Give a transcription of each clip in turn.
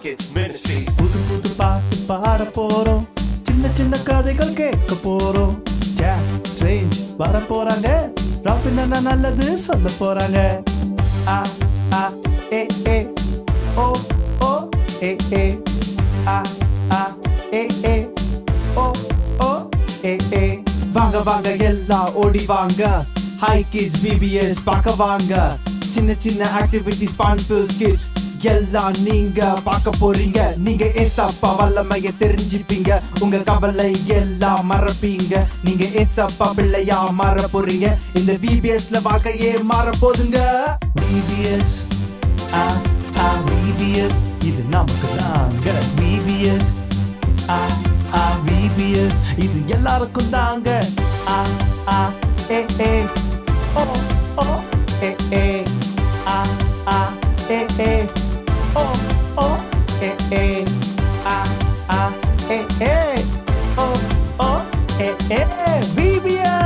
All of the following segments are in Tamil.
Kids Ministry. புது புது பாட்டு பாட போறோம், சின்ன சின்ன கதைகள் கேட்க போறோம். ஜாக் ஸ்ட்ரேஞ்ச் வர போறாங்க, ராபின் அண்ணா நல்லது சொல்ல போறாங்க. ஆ ஆ ஏ ஏ ஓ ஓ ஏ ஏ ஆ ஆ ஏ ஏ ஓ ஓ ஏ ஏ. வாங்க வாங்க எல்லாம் ஓடி வாங்க, ஹை கிட்ஸ் விபிஎஸ் பார்க்க வாங்க. சின்ன சின்ன ஆக்டிவிட்டிஸ் ஃபன் ஃபில் கிட்ஸ் எல்லாம் நீங்க பார்க்க போறீங்க. நீங்க ஏசப்பா வல்லமைய தெரிஞ்சுப்பீங்க, உங்க கவலை எல்லாம் மறப்பீங்க. நீங்க ஏசப்பா பிள்ளையா மாற போறீங்க. இந்த விபிஎஸ்ல வாழ்க்கையே மாற போதுங்க. விபிஎஸ் ஆ ஆ விபிஎஸ் இது நமக்கு தாங்க. விபிஎஸ் ஆ ஆ விபிஎஸ் இது எல்லாருக்கும் தாங்க. ஆ ஆ ஏ ஏ ஓ ஓ ஏ ஏ ஆ ஆ ஏ ஏ ஓ ஓ ஏ ஏ ஆ ஆ ஏ ஏ ஓ ஓ ஏ ஏ விபிஎஸ்.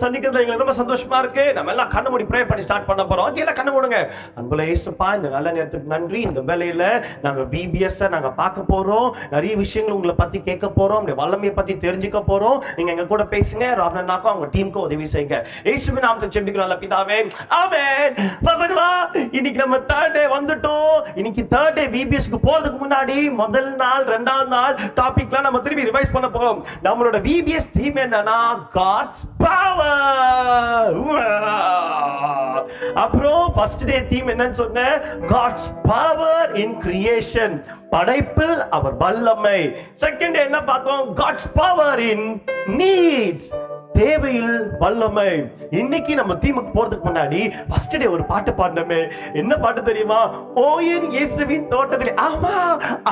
சந்திக்கிறது எங்களுக்கு ரொம்ப சந்தோஷமா இருக்கு. நம்ம எல்லாம் கண்ணு மூடி ப்ரே பண்ணி ஸ்டார்ட் பண்ண போறோம். எல்லாம் கண்ணு மூடுங்க. அன்புள்ள இயேசுப்பா, இந்த நல்ல நேரத்துக்கு நன்றி. இந்த வேளையில நாங்க விபிஎஸ் நாங்க பார்க்க போறோம். நிறைய விஷயங்கள் உங்களை பத்தி கேட்க போறோம், உங்க வல்லமையை பத்தி தெரிஞ்சுக்க போறோம். நீங்க எங்க கூட பேசுங்க. ராப்னாக்கும் அவங்க டீமுக்கும் உதவி செய்யுங்க. இயேசுவின் நாமத்தை ஜெபிக்கிறோம் நல்ல பிதாவே, ஆமென். பசங்களா, இன்னைக்கு நம்ம தேர்ட் டே வந்துட்டோம். இன்னைக்கு தேர்ட் டே விபிஎஸ்க்கு போறதுக்கு முன்னாடி முதல் நாள் ரெண்டாவது நாள் டாபிக்லாம் நம்ம திரும்பி ரிவைஸ் பண்ண போறோம். நம்மளோட விபிஎஸ் தீம் என்னன்னா God's power. அப்புறம் ஃபர்ஸ்ட் டே தீம் என்னன்னு சொன்னேன், God's power in creation. படைப்பில் அவர் வல்லமை. செகண்ட் டே என்ன பார்த்தோம், God's power in needs. தேவையில் வல்லமை. இன்னைக்கு நம்ம தீமுக்கு போறதுக்கு முன்னாடி ஃபர்ஸ்ட் டே ஒரு பாட்டு பாடணுமே. என்ன பாட்டு தெரியுமா? ஓயன் இயேசுவின் தோட்டத்தில். ஆமா,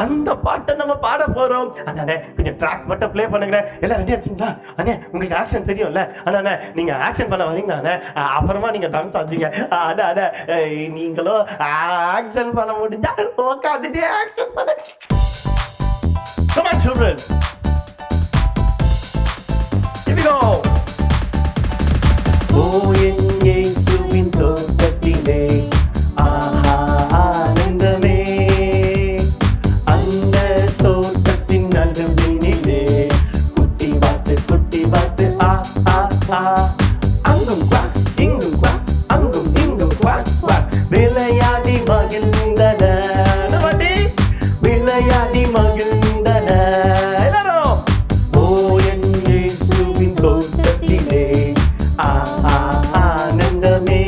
அந்த பாட்டை நம்ம பாட போறோம். அண்ணே கொஞ்சம் ட்ராக் மட்டும் ப்ளே பண்ணுங்க. எல்லாம் ரெடியா இருக்கீங்களா? அண்ணே உங்களுக்கு ஆக்ஷன் தெரியும்ல? அண்ணே நீங்க ஆக்ஷன் பண்ண வரீங்களா? அண்ணே அப்புறமா நீங்க டான்ஸ் ஆச்சுங்க. அண்ணே நீங்களும் ஆக்ஷன் பண்ண முடிஞ்சா உட்காந்துட்டே ஆக்ஷன் பண்ண. Come on children. Here we go. ஓயன் இயேசுவின் தோட்டத்திலே ஆஹா ஆனந்தமே, அந்த தோட்டத்தின் நடுவினிலே குட்டி வாத்து ஆ ஆ ஆ. அங்கும் குவாக் இங்கும் குவாக், அங்கும் இங்கும் குவாக் குவாக். விளையாடி மகிழ்ந்தன, விளையாடி மகிழ்ந்தன எல்லாரும். ஓயன் இயேசுவின் தோட்டத்திலே ஆனந்தமே,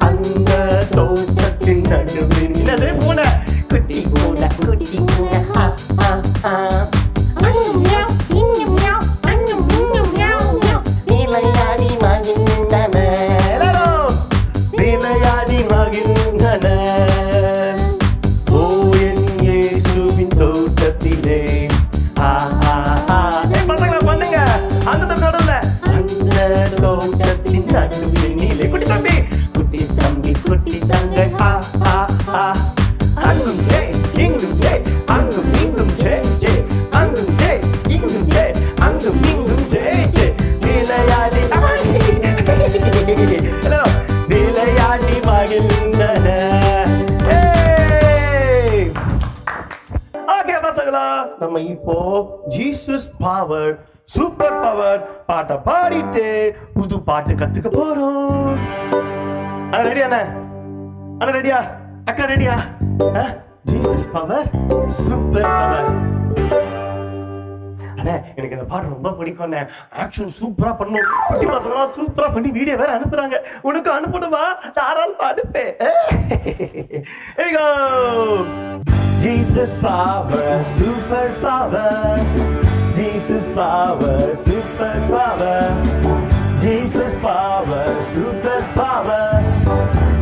அந்த தோட்டத்தின் நடுவில். என்னது பூனை? குட்டி பூனை குட்டி பூனை ஆ ஆ ஆ. விளையாடி மகிழ்ந்தன எல்லாரும், விளையாடி மகிழ்ந்தன. ஓயன் இயேசுவின் தோட்டத்திலே ஆ ஆ ஆ. பண்ணுங்க அந்த நடுவுல, அந்த தோட்டத்தின் நடுவினிலே குட்டி தம்பி குட்டி தங்கை ஆ ஆ ஆ. அங்கும் ஜே இங்கும் ஜே, அங்கும் இங்கும் ஜே ஜே, அங்கும் ஜே இங்கும் ஜே, அங்கும் இங்கும் ஜே ஜே. விளையாடி ஹலோ விளையாடி மகிழ்ந்தன. ஓகே பசங்களா, நம்ம இப்போ ஜீசஸ் பவர் சூப்பர் பவர் பாட்டை பாடிட்டு புது பாட்டு கத்துக்க போறோம். ரெடியா அண்ணா? ரெடியா? அக்கா ரெடியா? Jesus power super power. அண்ணா எனக்கு இந்த பாட்டு ரொம்ப பிடிக்கும். ஆக்ஷன் சூப்பரா பண்ணும். குட்டி பசங்களா சூப்பரா பண்ணி வீடியோ வேற அனுப்புறாங்க. உனக்கு அனுப்பணுமா? தாராள அனுப்பேன். Here we go. Jesus power super power, Jesus power super power, Jesus power super power,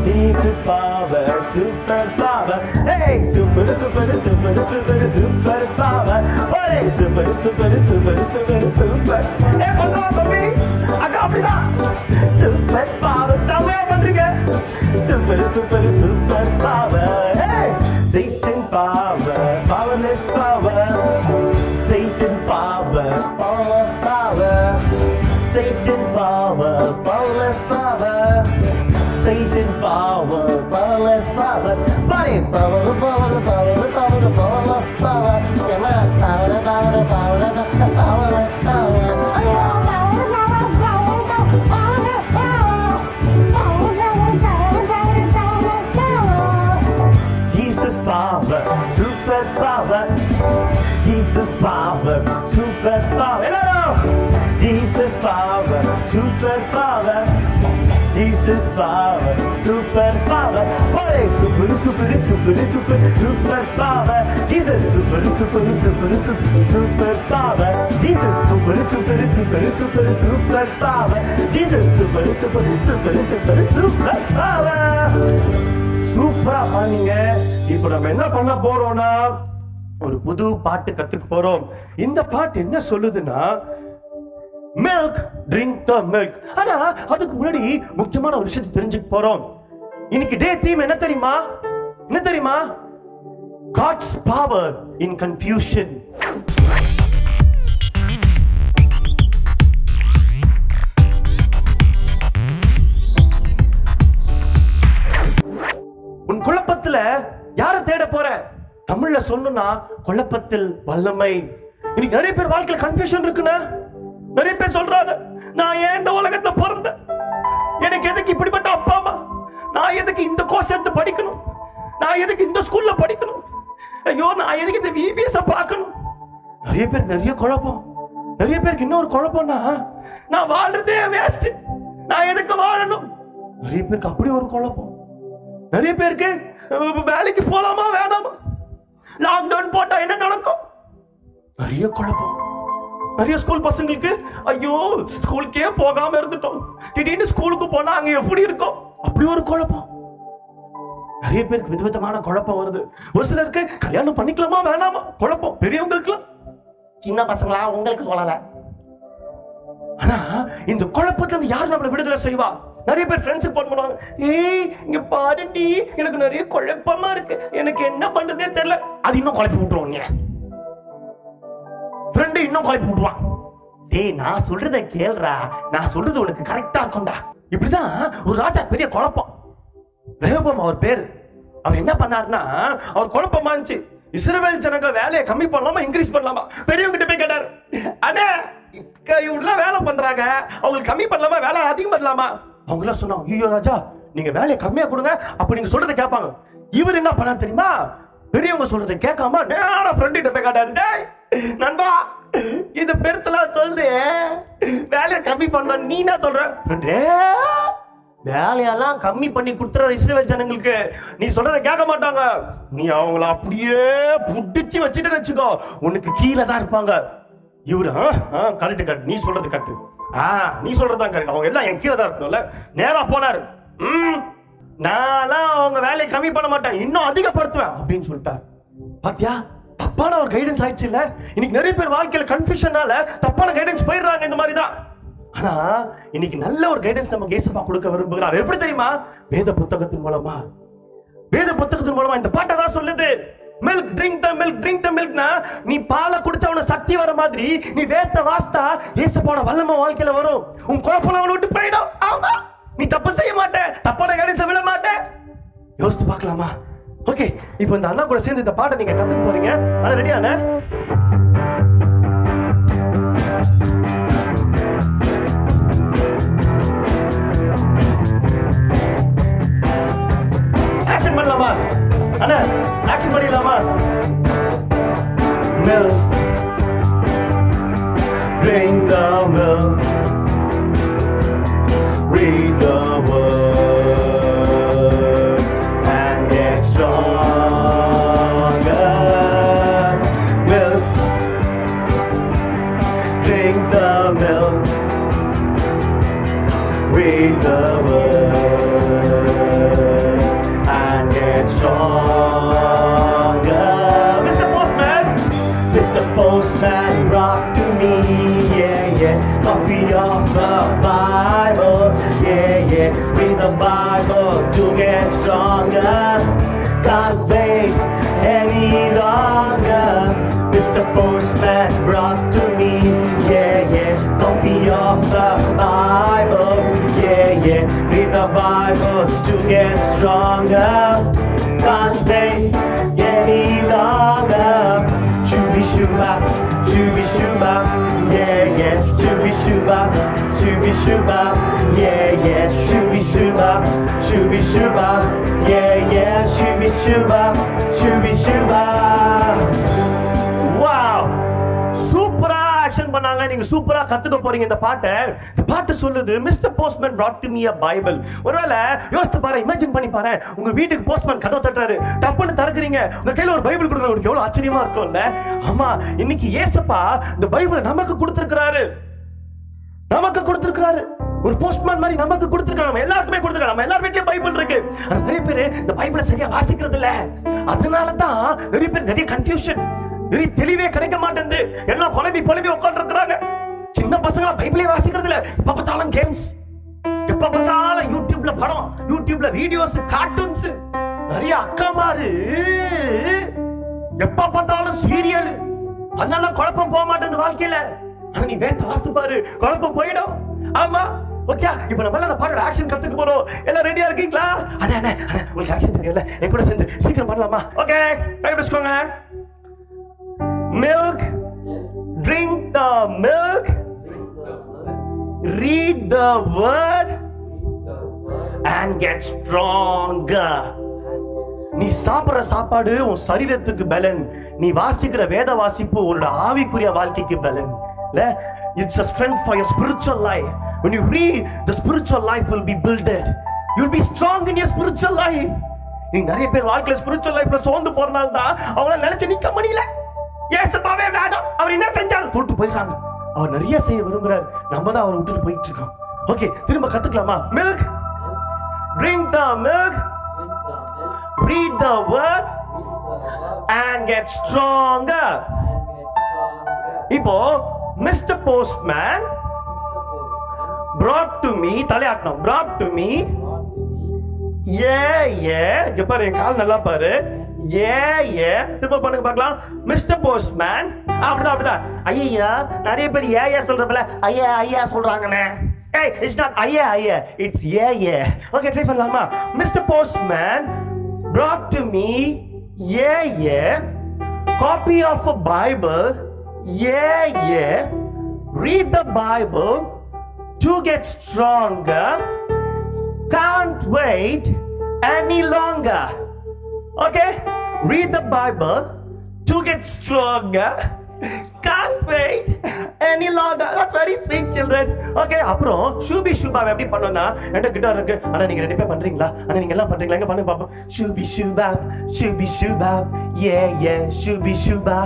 Jesus power super power. Hey, super, super, super, super, super power. Hey, super, super, super, super, super. Hey, பண்றா தம்பி, அக்கா அப்படிதான். Super power, செமையா பண்றீங்க. Super, super, super power. Hey, Satan power, powerless power. Satan power, powerless power. Satan power, powerless power. Satan power, powerless power. Body power, power, power, power, powerless power. Come on, power, power, power, powerless power. Jesus power, super power. Jesus power, super power. Hello! Jesus power, super power. Jesus power, super power. Hey, super, super, super, super, super power. Jesus super, super, super, super, super power. Jesus super, super, super, super, super power. Jesus super, super, super, super, super power. சூப்பரா பண்ணீங்க. இப்போ நம்ம என்ன பண்ண போறோம்னா ஒரு புது பாட்டு கத்துக்க போறோம். இந்த பாட்டு என்ன சொல்லுதுன்னா milk, drink the milk. ஆனா அதுக்கு முன்னாடி முக்கியமான ஒரு விஷயத்தை தெரிஞ்சுக்க போறோம். இன்னைக்கு டே தீம் என்ன தெரியுமா? என்ன தெரியுமா? God's power in confusion. உன் குழப்பத்துல யார தேட போற? தமிழ்ல சொல்லணும்னா குழப்பத்தில் வல்லமை. இன்னைக்கு நிறைய பேர் வாழ்க்கையில கன்ஃபியூஷன் இருக்குன்னா நிறைய பேர் சொல்றாங்க, நான் ஏன் இந்த உலகத்தை பிறந்தேன்? எனக்கு எதுக்கு இப்படிப்பட்ட அப்பா அம்மா? நான் எதுக்கு இந்த கோர்ஸ் எடுத்து படிக்கணும்? நான் எதுக்கு இந்த ஸ்கூல்ல படிக்கணும்? ஐயோ, நான் எதுக்கு இந்த விபிஎஸ் பார்க்கணும்? நிறைய பேர் நிறைய குழப்பம். நிறைய பேருக்கு இன்னொரு குழப்பம்னா, நான் வாழ்றதே வேஸ்ட், நான் எதுக்கு வாழணும்? நிறைய பேருக்கு அப்படி ஒரு குழப்பம். நிறைய பேருக்கு வேலைக்கு போலாமா வேணாமா? லாக்டவுன் போட்டா என்ன நடக்கும்? நிறைய குழப்பம். நிறைய ஸ்கூல் பசங்களுக்கு ஐயோ ஸ்கூலுக்கே போகாம இருந்துட்டோம், திடீர்னு ஸ்கூலுக்கு போனா அங்க எப்படி இருக்கும்? அப்படி ஒரு குழப்பம். நிறைய பேருக்கு விதவிதமான குழப்பம் வருது. ஒரு சிலருக்கு கல்யாணம் பண்ணிக்கலாமா வேணாமா குழப்பம். பெரியவங்களுக்கு, சின்ன பசங்களா உங்களுக்கு சொல்லல. ஆனா இந்த குழப்பத்துல இருந்து யார் நம்மளை விடுதலை செய்வா? நிறைய பேர் ஃப்ரெண்ட்ஸுக்கு போன் பண்ணுவாங்க, ஏய் இங்க பாருடி எனக்கு நிறைய குழப்பமா இருக்கு, எனக்கு என்ன பண்றதே தெரியல. அது இன்னும் குழப்பி விட்டுருவாங்க. ஃப்ரெண்டு இன்னும் குழப்பி விட்டுருவான். டேய் நான் சொல்றத கேளுடா, நான் சொல்றது உனக்கு கரெக்டா இருக்கும்டா. இப்படிதான் ஒரு ராஜா பெரிய குழப்பம். ரெஹோபோம் அவர் பேரு. அவர் என்ன பண்ணாருன்னா, அவர் குழப்பமா இருந்துச்சு. இஸ்ரவேல் ஜனங்க வேலையை கம்மி பண்ணலாமா இன்க்ரீஸ் பண்ணலாமா? பெரியவங்க கிட்ட போய் கேட்டாரு, அண்ணே இவ்வளவு வேலை பண்றாங்க, அவங்களுக்கு கம்மி பண்ணலாமா வேலை அதிகம் பண்ணலாமா? அவங்க எல்லாம் சொன்னாங்க, ஐயோ ராஜா நீங்க வேலையை கம்மியா கொடுங்க, அப்ப நீங்க சொல்றதை கேட்பாங்க. இவர் என்ன பண்ணாரு தெரியுமா? பெரியவங்க சொல்றதை கேட்காம நேரா ஃப்ரெண்ட் கிட்ட போய் கேட்டாரு, டேய் நண்பா இது பெருசெல்லாம் சொல்லுது, வேலையை கம்மி பண்ண நீ என்ன சொல்ற? வேலையெல்லாம் கம்மி பண்ணி கொடுத்துற இஸ்ரவேல் ஜனங்களுக்கு நீ சொல்றதை கேட்க மாட்டாங்க. நீ அவங்கள அப்படியே புடிச்சு வச்சுட்டு வச்சுக்கோ, உனக்கு கீழே தான் இருப்பாங்க. இவரு கரெக்ட் கரெக்ட், நீ சொல்றது கரெக்ட், நீ சொல்றதுதான் கரெக்ட், அவங்க எல்லாம் என் கீழே தான் இருக்கணும்ல. நேரா போனாரு, நான்லாம் அவங்க வேலையை கம்மி பண்ண மாட்டேன், இன்னும் அதிகப்படுத்துவேன் அப்படின்னு சொல்லிட்டார். பாத்தியா, தப்பான ஒரு கைடன்ஸ் ஆயிடுச்சு இல்ல? இன்னைக்கு நிறைய பேர் வாழ்க்கையில கன்ஃபியூஷனால தப்பான கைடன்ஸ் போயிடுறாங்க. இந்த மாதிரி தான். ஆனா இன்னைக்கு நல்ல ஒரு கைடன்ஸ் நம்ம இயேசுவா கொடுக்க விரும்புகிறார். எப்படி தெரியுமா? வேத புத்தகத்தின் மூலமா. வேத புத்தகத்தின் மூலமா இந்த பாட்டை தான் சொல்லுது. Milk drink the milk, drink the மில்க்னா நீ பாலை குடிச்சா உனக்கு சக்தி வர மாதிரி நீ வேத வாஸ்தா இயேசுவோட வல்லமை வாழ்க்கையில வரும். உன் குழப்பம் அவனை விட்டு போயிடும். ஆமா, நீ தப்பு செய்ய மாட்டே, தப்பான கைடன்ஸ் விட மாட்டே. யோசித்து பார்க்கலாமா? ஓகே, இப்போ இந்த அண்ணா கூட சேர்ந்து இந்த பாட்டை நீங்க கத்துக்க போறீங்க. ஆனா ரெடியானே? ஆக்ஷன் பண்ணலாமா அண்ணா? ஆக்ஷன் பண்ணிடலாமா? Milk, drink the milk, read the word and get stronger. Milk, drink the milk, read the word and get stronger. Copy of the Bible, yeah, yeah. Read the Bible to get stronger. Can't wait any longer. Mr. Postman brought to me, yeah, yeah. Copy of the Bible, yeah, yeah. Read the Bible to get stronger. Can't wait any longer. Shooby shooba, shooby shooba, yeah, yeah. Shooby shooba, shooby shooba, yeah, yeah. Shooby shooba, shooby shooba, yeah, yeah. Shooby shooba, shooby shooba. Wow! சூப்பரா ஆக்ஷன் பண்ணாங்க. நீங்க சூப்பரா கத்துக்க போறீங்க இந்த பாட்டை. இந்த பாட்டு சொல்லுது mister postman brought to me a Bible. ஒருவேளை யோசித்து பாரு, இமேஜின் பண்ணி பாரு, உங்க வீட்டுக்கு போஸ்ட்மேன் கதவை தட்டுறாரு, டப்புன்னு திறக்குறீங்க, உங்க கையில ஒரு பைபிள் கொடுக்குறாரு. உங்களுக்கு எவ்வளவு ஆச்சரியமா இருக்கும்ல? ஆமா, இன்னைக்கு இயேசுப்பா இந்த பைபிளை நமக்கு கொடுத்திருக்கிறாரு. நமக்கு கொடுத்திருக்கிறாரு. ஒரு போஸ்ட்மேன் மாதிரி நமக்கு கொடுத்திருக்காரு. நம்ம எல்லாருக்குமே கொடுத்திருக்காரு. நம்ம எல்லார் வீட்லயும் பைபிள் இருக்கு. ஆனா நிறைய பேர் இந்த பைபிளை சரியா வாசிக்கிறது இல்ல. அதனால தான் நிறைய பேர் நிறைய கன்ஃபியூஷன், நிறைய தெளிவே கிடைக்க மாட்டேங்குது. எல்லாம் குழம்பி உட்கார்ந்து இருக்கிறாங்க. சின்ன பசங்க பைபிளே வாசிக்கிறது இல்ல. எப்ப பார்த்தாலும் கேம்ஸ், எப்ப பார்த்தாலும் யூடியூப்ல படம், யூடியூப்ல வீடியோஸ், கார்ட்டூன்ஸ். நிறைய அக்காமாரு எப்ப பார்த்தாலும் சீரியல். அதனால குழப்பம் போக மாட்டேங்குது வாழ்க்கையில. ஆனா நீ வேத்த வாசித்து பாரு, குழப்பம் போயிடும். ஆமா, ஓகே. இப்போ நம்ம அந்த பாட்டோட ஆக்ஷன் கத்துக்க போறோம். எல்லாம் ரெடியா இருக்கீங்களா? அண்ணா அண்ணா உங்களுக்கு ஆக்ஷன் தெரியல, என் கூட சேர்ந்து சீக்கிரம் பண்ணலாமா? ஓகே, டைம் வச்சுக்கோங்க. Milk, drink the milk, read the word and get stronger. நீ சாப்பிடுற சாப்பாடு உன் சரீரத்துக்கு பலன். நீ வாசிக்கிற வேத வாசிப்பு உன்னோட ஆவிக்குரிய வாழ்க்கைக்கு பலன். It's a strength for your spiritual life. When you read, the spiritual life will be builded. You'll be strong in your spiritual life. நீ நிறைய பேர் வாழ்க்கையில spiritual lifeல சோர்ந்து போறனால தான் அவங்களால நினைச்சு நிக்க முடியல. ஏசப்பாவே வேண்டாம், அவர் என்ன செஞ்சாலும் சொல்லிட்டு போயிடுறாங்க. அவர் நிறைய செய்ய விரும்புறாரு, நம்ம தான் அவரை விட்டுட்டு போயிட்டு இருக்கோம். ஓகே, திரும்ப கத்துக்கலாமா? Milk, drink the milk, read the word and get stronger. இப்போ mister postman brought to me, தலையாட்டணும், brought to me, yeah, yeah. இங்க பாரு, என் கால் நல்லா பாரு. Yeah, yeah. திரும்ப பண்ணுங்க பார்க்கலாம். Mister postman. அப்படிதான். ஐயா, நிறைய பேர் ஏயா சொல்றப்பல ஐயா சொல்றாங்கண்ணே. Hey, it's not ஐயா, it's yeah. Okay, ட்ரை பண்ணலாமா? Mister postman brought to me, yeah. Copy of a Bible, yeah. Read the Bible to get stronger. Can't wait any longer. Okay? Read the Bible to get stronger. Can't wait any longer. That's very sweet, children. Okay, அப்புறம் ஷூபி ஷூபா எப்படி பண்ணோம்னா, என்கிட்ட கிட்டார் இருக்கு. ஆனா நீங்க ரெண்டு பேர் பண்றீங்களா? ஆனா நீங்க எல்லாம் பண்றீங்களா? எங்க பண்ணுங்க பாப்போம். ஷூபி ஷூபா, yeah. ஷூபி ஷூபா,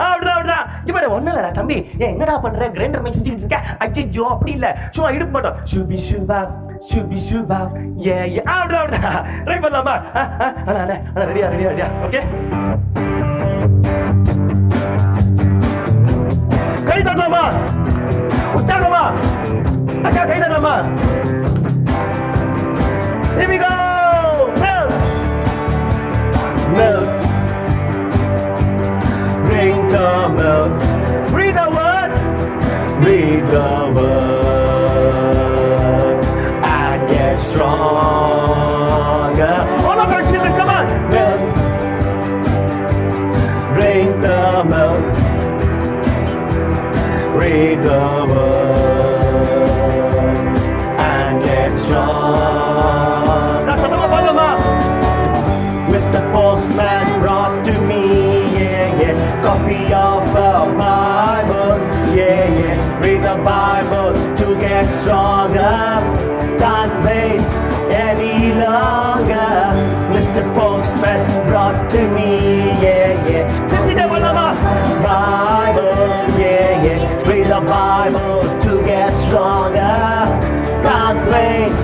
அப்படிதான். இங்க பாரு, ஒண்ணு இல்லடா தம்பி. என்னடா பண்ற? கிரைண்டர் மேல சுத்திட்டு இருக்க. அச்சோ, அப்படி இல்ல. சும்மா இடுப்பு மட்டும். ஷூபி ஷூபா, yeah. அப்படிதான். ட்ரை பண்ணலாமா? அண்ணா ரெடியா? ஓகே, கை தட்டலாமா? உற்சாகமா? அக்கா கை தட்டலாமா? Here we go. Milk, drink the milk, read the word, and get stronger. All of our children, come on. Milk, drink the milk, read the word and get strong. That's another Palama. Mr. Postman brought to me, yeah. Copy of the Bible, yeah. Read the Bible to get stronger. Can't wait any longer. Mr. Postman brought to me, yeah. Sit down, Palama. Bible, yeah. Read the Bible to get stronger. Can't wait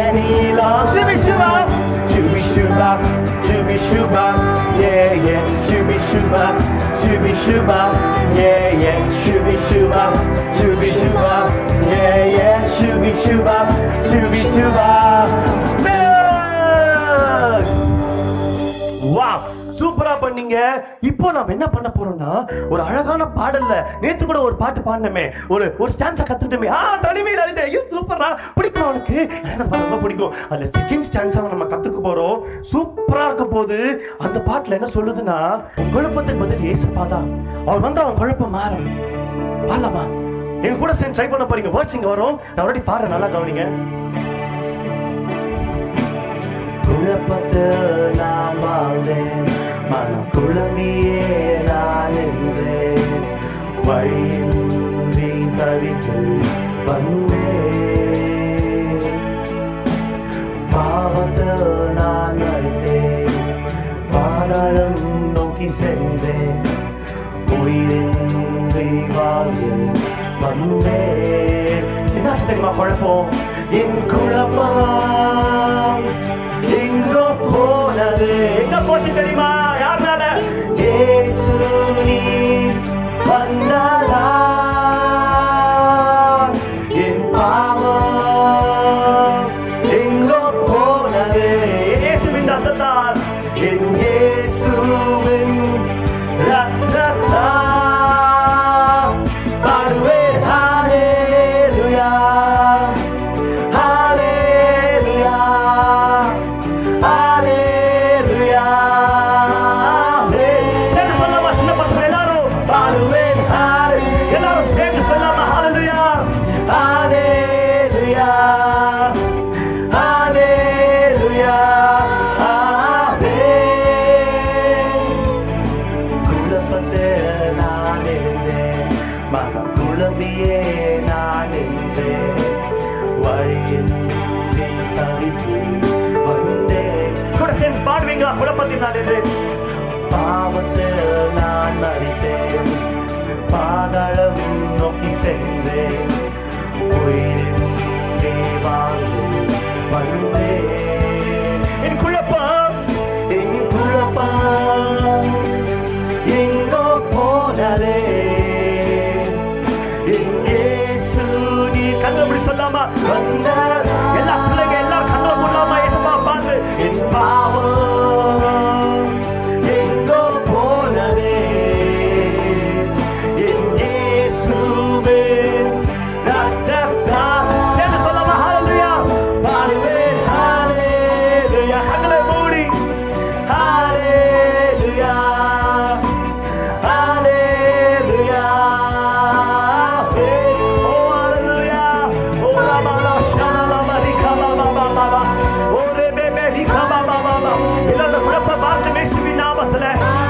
any longer. Shooby shooba, yeah. Shooby shooba, yeah. Shooby shooba, shuba, yeah, yeah, shubi shuba, shubi shuba. Wow, சூப்பரா பண்ணீங்க. இப்போ நாம என்ன பண்ண போறோம்னா, ஒரு அழகான பாடல்ல நேத்து கூட ஒரு பாட்டு பாடினமே, ஒரு ஸ்டான்ஸா கத்துக்கிட்டோமே. தனிமையில் அழுத, ஐயோ சூப்பரா, பிடிக்கும் அவனுக்கு, எனக்கு அந்த பாட்டு ரொம்ப பிடிக்கும். அதுல செகண்ட் ஸ்டான்ஸா நம்ம கத்துக்க போறோம். சூப்பரா இருக்க போது. அந்த பாட்டுல என்ன சொல்லுதுன்னா, உன் குழப்பத்துக்கு பதில் இயேசுப்பாதான், அவர் வந்து அவன் குழப்பம் மாறும். பாடலாமா? எங்க கூட சேர்ந்து ட்ரை பண்ண போறீங்க. வேர்ட்ஸ் இங்க வரும், நான் ஆல்ரெடி பாடுறேன், நல்லா கவனிங்க. குழப்பத்தில் நான் வாழ்ந்தேன், மனம் குழம்பியே நான் நின்றேன், வழியின்றி தவித்து வந்தேன், பாவத்தில் நான் அழித்தேன், பாதாளம் நோக்கி சென்றேன், உயிரின்றி வாழ்ந்து வந்தேன். என்ன தெரியுமா குழப்பம்? என் குழப்பம் எங்கோ போனது. எங்க போச்சு தெரியுமா? யாருனால? இயேசு நீர் வந்ததால் என் பாவம் எங்கோ போனது. இயேசுவின் ரத்தத்தால், என் இயேசுவின் ரத்தத்தால் பாடுவேன் ஹல்லேலூயா, குழப்பத்தில் நான் நின்றேன், பாவத்தில் நான் மரித்தேன், பாதாளம் நோக்கி சென்றேன், உயிரின்றி வாழ்ந்து வந்தேன். என் குழப்பம் எங்கோ போனதே, என் இயேசு நீர். கண்ணை அப்படி சொல்லாமா? வந்தாரா? எல்லா பிள்ளைங்க எல்லாரும் கண்ணை மூடலாமா? இயேசுவா பாரு. என் பாவம் எங்கோ போனதே, என் இயேசுவின் ரத்தத்தால். சேர்ந்து சொல்லாமா? ஹல்லேலூயா, பாடுவேன் ஹல்லேலூயா. கண்களை மூடி ஹல்லேலூயா, ஹல்லேலூயா. ஓ ஹல்லேலூயா. ஓ ராமாலா ஷாலாமா ரிகாமா பாபா. ஓ ரெபேபே ரிகாமா பாபா. இல்ல குழப்ப பார்த்து இயேசுவின் நாமத்துல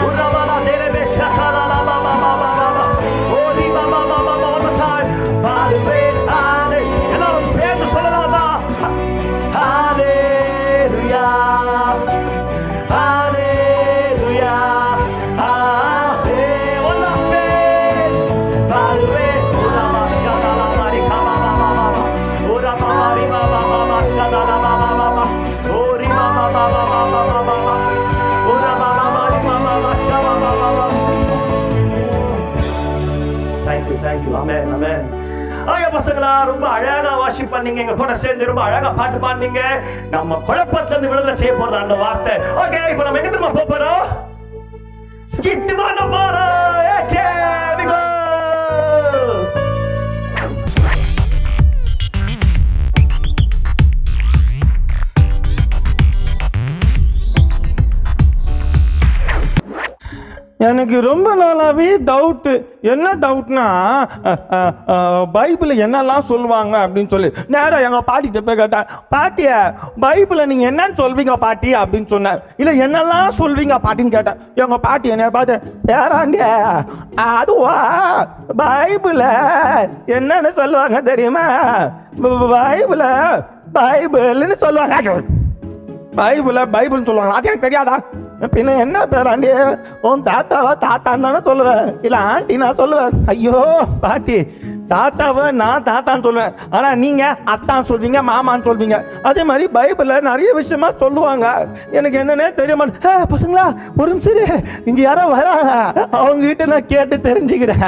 உரமாலா தேரவே ஷகாலாலா பாபா பாபா. ஓ ரி பாபா பாபா பாபா தாய் பாடுவேன் ஹல்லே. எல்லாரும் சேர்ந்து சொல்லலாமா? ஹல்லேலூயா, ஹல்லேலூயா, ஹல்லே. ஒன் லாஸ்ட் டைம் பாடுவேன் உரமா ஷகாலாமா ரிகாமா பாபா. உரமா ரிமா பாபா ஷகாலாமா பாபா. ஓ ரிமா பாபா பாபா பாபா. உரமா Baba ரிமா Baba ஷகாலாமா Baba. Thank you. Amen, amen. ஐயா பசங்களா, ரொம்ப அழகா வாஷிப் பண்ணீங்க. எங்க கூட சேர்ந்து ரொம்ப அழகா பாட்டு பாடுனீங்க. நம்ம குழப்பத்துல இருந்து விடுதலை செய்ய போற அந்த வார்த்தை. ஓகே, இப்போ நம்ம எங்க திரும்ப போறோம்? ஸ்கிட் பண்ண போறோம். Okay, we go. எனக்கு ரொம்ப நாளாவே டவுட்டு. என்ன டவுட்னா, பைபிளில் என்னெல்லாம் சொல்லுவாங்க அப்படின்னு சொல்லி நேராக எங்கள் பாட்டிகிட்ட போய் கேட்டேன். பாட்டிய பைபிளை நீங்கள் என்னன்னு சொல்வீங்க பாட்டி அப்படின்னு சொன்னார். இல்லை என்னெல்லாம் சொல்வீங்க பாட்டின்னு கேட்டேன். எங்கள் பாட்டி என்ன பார்த்து, பேராண்டிய அதுவா பைபிள என்னன்னு சொல்லுவாங்க தெரியுமா? பைபிள்னு சொல்லுவாங்க. பைபிள்னு சொல்லுவாங்க. அது எனக்கு தெரியாதா? பின்ன என்ன பேராண்டி உன் தாத்தாவா தாத்தான்னு தானே சொல்லுவேன் இல்ல ஆண்டி நான் சொல்லுவேன். ஐயோ பாட்டி, தாத்தாவை நான் தாத்தான்னு சொல்லுவேன், ஆனா நீங்க அத்தான் சொல்வீங்க, மாமான்னு சொல்வீங்க. அதே மாதிரி பைபிள்ல நிறைய விஷயமா சொல்லுவாங்க, எனக்கு என்னன்னே தெரிய மாட்டேன். பசங்களா ஒரு நிமிஷம் இரு, இங்க யாரோ வராங்க, அவங்க கிட்ட நான் கேட்டு தெரிஞ்சுக்கிறேன்.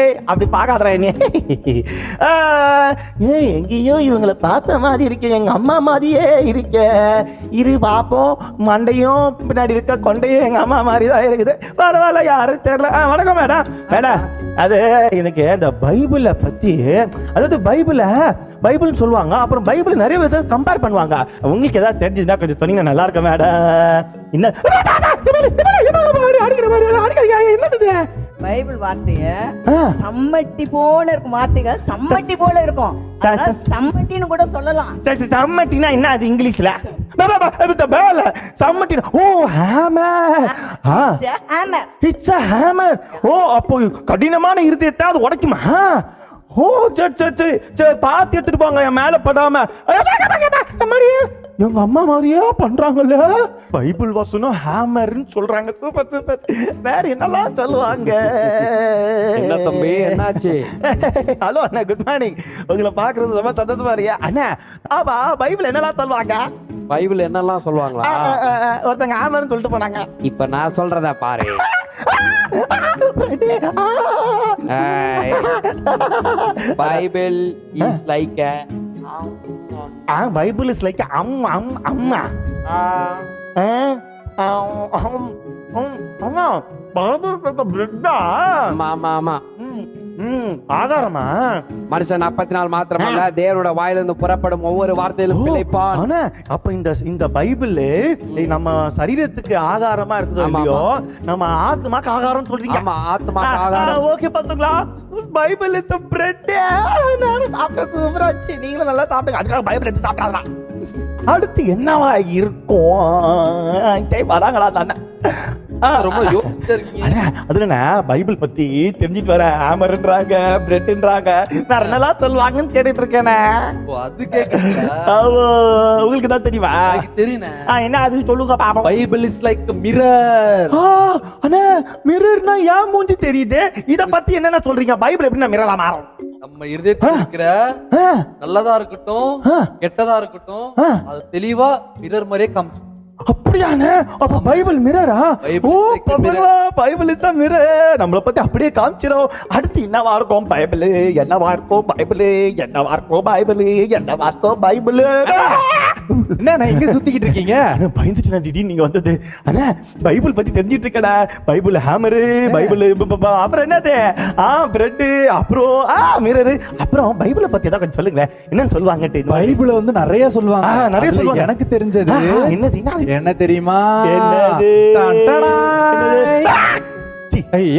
ஏய் அப்படி பார்க்காதடா என்ன. ஏய் எங்கேயோ இவங்களை பார்த்த மாதிரி இருக்கே, எங்க அம்மா மாதிரியே இருக்க. இரு பாப்போம், மண்டையும் பின்னாடி இருக்க கொண்டையும் எங்க அம்மா மாதிரி தான் இருக்குது. பரவாயில்ல, யாரும் தெரியல. வணக்கம் மேடம். மேடம் அது எனக்கு இந்த பைபிளை பத்தி, அதாவது பைபிள்னு சொல்லுவாங்க, அப்புறம் பைபிள் நிறைய விதத்தை கம்பேர் பண்ணுவாங்க. உங்களுக்கு ஏதாவது தெரிஞ்சுதான் கொஞ்சம் சொன்னீங்கன்னா நல்லா இருக்கும் மேடம். என்ன என்னது பைபிள் வார்த்தைய சம்மட்டி போல இருக்கும், வார்த்தைகள் சம்மட்டி போல இருக்கும், சம்மட்டின்னு கூட சொல்லலாம். சம்மட்டினா என்ன அது இங்கிலீஷ்ல? சம்மட்டினா ஓ ஹேமர். It's a hammer. ஓ அப்போ கடினமான இருதயத்தை அது உடைக்குமா? ஓ சரி சரி சரி சரி, பார்த்து எடுத்துட்டு போங்க, என் மேல படாம. எங்க அம்மா மாதிரியே பண்றாங்கல்ல. பைபிள் வசனம் ஹேமர்னு சொல்றாங்க. Super super. வேற என்னெல்லாம் சொல்லுவாங்க? என்ன தம்பி என்னாச்சு? ஹலோ அண்ணா, குட் மார்னிங். உங்களை பாக்குறது ரொம்ப சந்தோஷமா இருக்கியா அண்ணா? ஆமா, பைபிள் என்னெல்லாம் சொல்லுவாங்க? பைபிள் என்னெல்லாம் சொல்லுவாங்களா? ஒருத்தங்க ஹேமர்னு சொல்லிட்டு போனாங்க. இப்ப நான் சொல்றத பாரு. Bible is like Bible is like அம்மா. ஆதாரமா? மனுஷன் 40 மாத்திரமல்ல, தேவனோட வாயிலிருந்து புறப்படும் ஒவ்வொரு வார்த்தையிலும் பிழைப்பான். ஆனா அப்ப இந்த பைபிள் நம்ம சரீரத்துக்கு ஆகாரமா இருக்குது இல்லையோ, நம்ம ஆத்மாக்கு ஆகாரம் சொல்றீங்க. ஆமா, ஆத்மாக்கு ஆகாரம். ஓகே பாத்துங்களா, பைபிள் இஸ் பிரெட். நானும் சாப்பிட்ட சூப்பரா இருந்துச்சு, நீங்களும் நல்லா சாப்பிடுங்க. அதுக்காக பைபிள் எடுத்து சாப்பிடாதா? அடுத்து என்னவா இருக்கும் வராங்களா தானே? ரொம்ப அதுல பைபிள் பத்தி தெரிஞ்சிட்டு வர ஹேமர்ன்றாங்க, பிரெட்ன்றாங்க, வேற என்னெல்லாம் சொல்லுவாங்கன்னு கேட்டுட்டு இருக்கேனே. உங்களுக்கு தான் தெரியுமா? தெரியும். என்ன அது சொல்லுங்க பாப்போம். Bible is like mirror. அண்ணா மிரர்னா ஏன் மூஞ்சி தெரியுது? இத பத்தி என்னென்ன சொல்றீங்க? பைபிள் எப்படின்னா மிரரா மாறும்? நம்ம இருதயத்துல இருக்கிற நல்லதா இருக்கட்டும் கெட்டதா இருக்கட்டும், அது தெளிவா மிரர் மாதிரியே காமிச்சு. அப்படியானே? அப்ப பைபிள் மிரரா? ஓ பசங்களா, பைபிள் இஸ் மிரர். நம்மள பத்தி அப்படியே காமிச்சிரும். அடுத்து என்னவா இருக்கும் பைபிள்? என்னவா இருக்கும் பைபிள்? என்னவா இருக்கும் பைபிள்? என்னவா இருக்கும் பைபிள்? என்ன இங்க சுத்திக்கிட்டு இருக்கீங்க? பயந்துட்டு நான் திடீர்னு நீங்க வந்தது. அண்ணா பைபிள் பத்தி தெரிஞ்சிட்டு இருக்கடா. பைபிள் ஹேமரு, பைபிள் அப்புறம் என்னது பிரெட், அப்புறம் மிரரு, அப்புறம் பைபிளை பத்தி ஏதாவது கொஞ்சம் சொல்லுங்களேன், என்னன்னு சொல்லுவாங்க? பைபிள வந்து நிறைய சொல்லுவாங்க. நிறைய சொல்லுவாங்க. எனக்கு தெரிஞ்சது என்னது என்ன தெரியுமா? என்னது?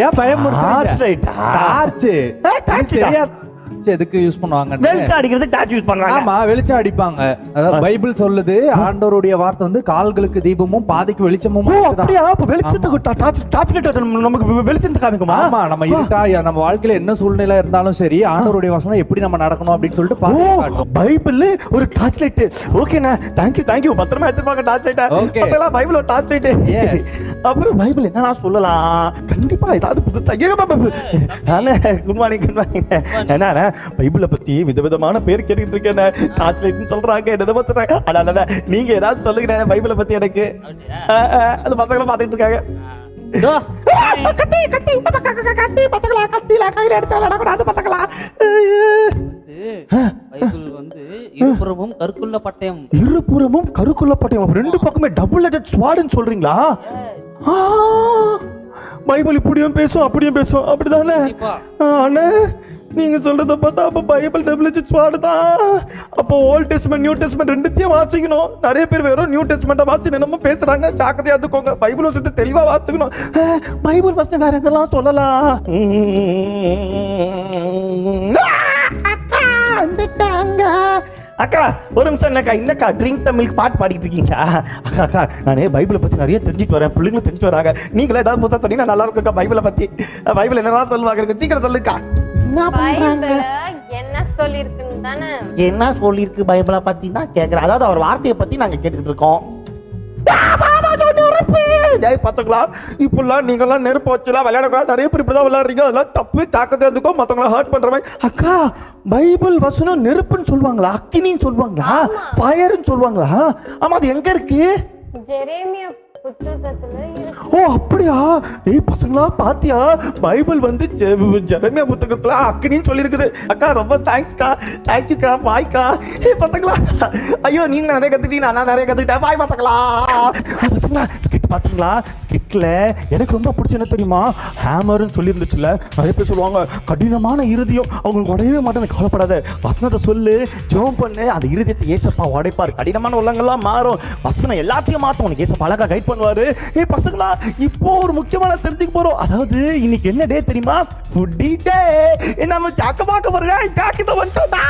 ஏன் பயமுறுத்துறீங்க? டார்ச் தெரியாது எதுக்கு யூஸ் பண்ணுவாங்க? வெளிச்சம் அடிக்கிறதுக்கு டார்ச் யூஸ் பண்றாங்க. ஆமா, வெளிச்சம் அடிப்பாங்க. அதாவது பைபிள் சொல்லுது, ஆண்டவருடைய வார்த்தை வந்து கால்களுக்கு தீபமும் பாதைக்கு வெளிச்சமும். அப்படியே அப்ப வெளிச்சத்துக்கு டார்ச் லைட் நமக்கு வெளிச்சத்தை காமிக்குமா? ஆமா, நம்ம இருட்டா நம்ம வாழ்க்கையில என்ன சூழ்நிலை இருந்தாலும் சரி, ஆண்டவருடைய வசனம் எப்படி நம்ம நடக்கணும் அப்படின்னு சொல்லிட்டு பைபிள் ஒரு டார்ச் லைட். ஓகேண்ணா, தேங்க்யூ. பத்திரமா எடுத்துப்பாங்க டார்ச் லைட். ஓகே, பைபிள் ஒரு டார்ச் லைட். அப்புறம் பைபிள் என்னன்னா சொல்லலாம்? கண்டிப்பா ஏதாவது புது. Good morning. என்ன பைபிளை பத்தி விதவிதமான பேர் கேட்டுட்டு இருக்கேன். டார்ச் லைட்னு சொல்றாங்க, என்னதோ சொல்றாங்க. அட நீங்க ஏதாவது சொல்லுங்க பைபிளை பத்தி எனக்கு. அது பசங்களும் பாத்துட்டு இருக்காங்க. இருபுறமும் கருக்குள்ள பட்டயம். இருபுறமும் கருக்குள்ள பட்டயம், ரெண்டு பக்கமே டபுள் ஹெட்டட் ஸ்வார்ட்னு சொல்றீங்களா? பைபிள் இப்படியும் பேசும் அப்படியும் பேசும், அப்படிதானே? அண்ணே நீங்க சொல்றத பார்த்தா அப்ப பைபிள் டபுள் ஹெட்டட் ஸ்வார்ட் தான். அப்போ ஓல்ட் டெஸ்ட்மென்ட் நியூ டெஸ்ட்மென்ட் ரெண்டுத்தையும் வாசிக்கணும். நிறைய பேர் வெறும் நியூ டெஸ்ட்மெண்ட்டை வாசி என்னமோ பேசுறாங்க. ஜாக்கிரதையா இருந்துக்கோங்க. பைபிள் வசனத்தை தெளிவா வாசிக்கணும். பைபிள் வசனம் வேற என்னெல்லாம் சொல்லலாம்? வந்துட்டாங்க. அக்கா ஒரு நிமிஷம். என்னக்கா ட்ரிங்க் த மில்க் பாட்டு பாடிட்டு இருக்கீங்களா? அக்கா நானே பைபிளை பத்தி நிறைய தெரிஞ்சுட்டு வரேன், பிள்ளைங்களும் தெரிஞ்சுட்டு வராங்க. நீங்களே ஏதாவது புதுசா சொன்னீங்கன்னா நல்லா இருக்குக்கா. பைபிளை பத்தி பைபிள் என்னெல்லாம் சொல்லுவாங்க, சீக்கிரம் சொல்லுக்கா. என்ன சொல்லிருக்குன்னு தானே? என்ன சொல்லிருக்கு பைபிளை பத்தி தான் கேக்குறேன். அதாவது அவர் வார்த்தையை பத்தி நாங்க கேட்டுக்கிட்டு இருக்கோம். டேய் பசங்களா, இப்பெல்லாம் நீங்கெல்லாம் நெருப்பு வச்சுலாம் விளையாடக்கூடாது. நிறைய பேர் இப்படிதான் விளையாடுறீங்க. அதெல்லாம் தப்பு. ஜாக்கிரதையா இருந்துக்கோ. மற்றவங்கள ஹர்ட் பண்ற மாதிரி. அக்கா, பைபிள் வசனம் நெருப்புன்னு சொல்லுவாங்களா, அக்கினின்னு சொல்லுவாங்களா, ஃபயர்னு சொல்லுவாங்களா? ஆமா, அது எங்க இருக்கு? ஜெரேமியா புத்தகத்துல இருக்கு. ஓ அப்படியா? ஏய் பசங்களா, பாத்தியா, பைபிள் வந்து ஜெரமியா புத்தகத்துல அக்கினின்னு சொல்லியிருக்குது. அக்கா ரொம்ப தேங்க்ஸ்க்கா. தேங்க்யூக்கா. பாய்க்கா. ஏய் பசங்களா, ஐயோ நீங்க நிறைய கத்துட்டீங்க, நான் நிறைய கத்துக்கிட்டேன். பாய் பசங்களா. பசங்களா, ஸ்கிட் பாத்தீங்களா? ஸ்கிட்ல எனக்கு ரொம்ப பிடிச்ச என்ன தெரியுமா, ஹேமர்னு சொல்லி இருந்துச்சுல. நிறைய பேர் சொல்லுவாங்க கடினமான இருதயம் அவங்களுக்கு உடையவே மாட்டேன். கவலைப்படாத, வசனத்தை சொல்லு, ஜெபம் பண்ணு, அந்த இருதயத்தை ஏசப்பா உடைப்பார். கடினமான உள்ளங்கள்லாம் மாறும். வசனம் எல்லாத்தையும் மாற்றும். உனக்கு ஏசப்பா அழகா கைட் பண்ணுவாரு. ஏய் பசங்களா, இப்போ ஒரு முக்கியமான தெரிஞ்சுக்க போறோம். அதாவது இன்னைக்கு என்ன டே தெரியுமா? ஃபுட்டி டே. நம்ம சாக்க பார்க்க போறோம். சாக்கிட்ட வந்துட்டோம்டா.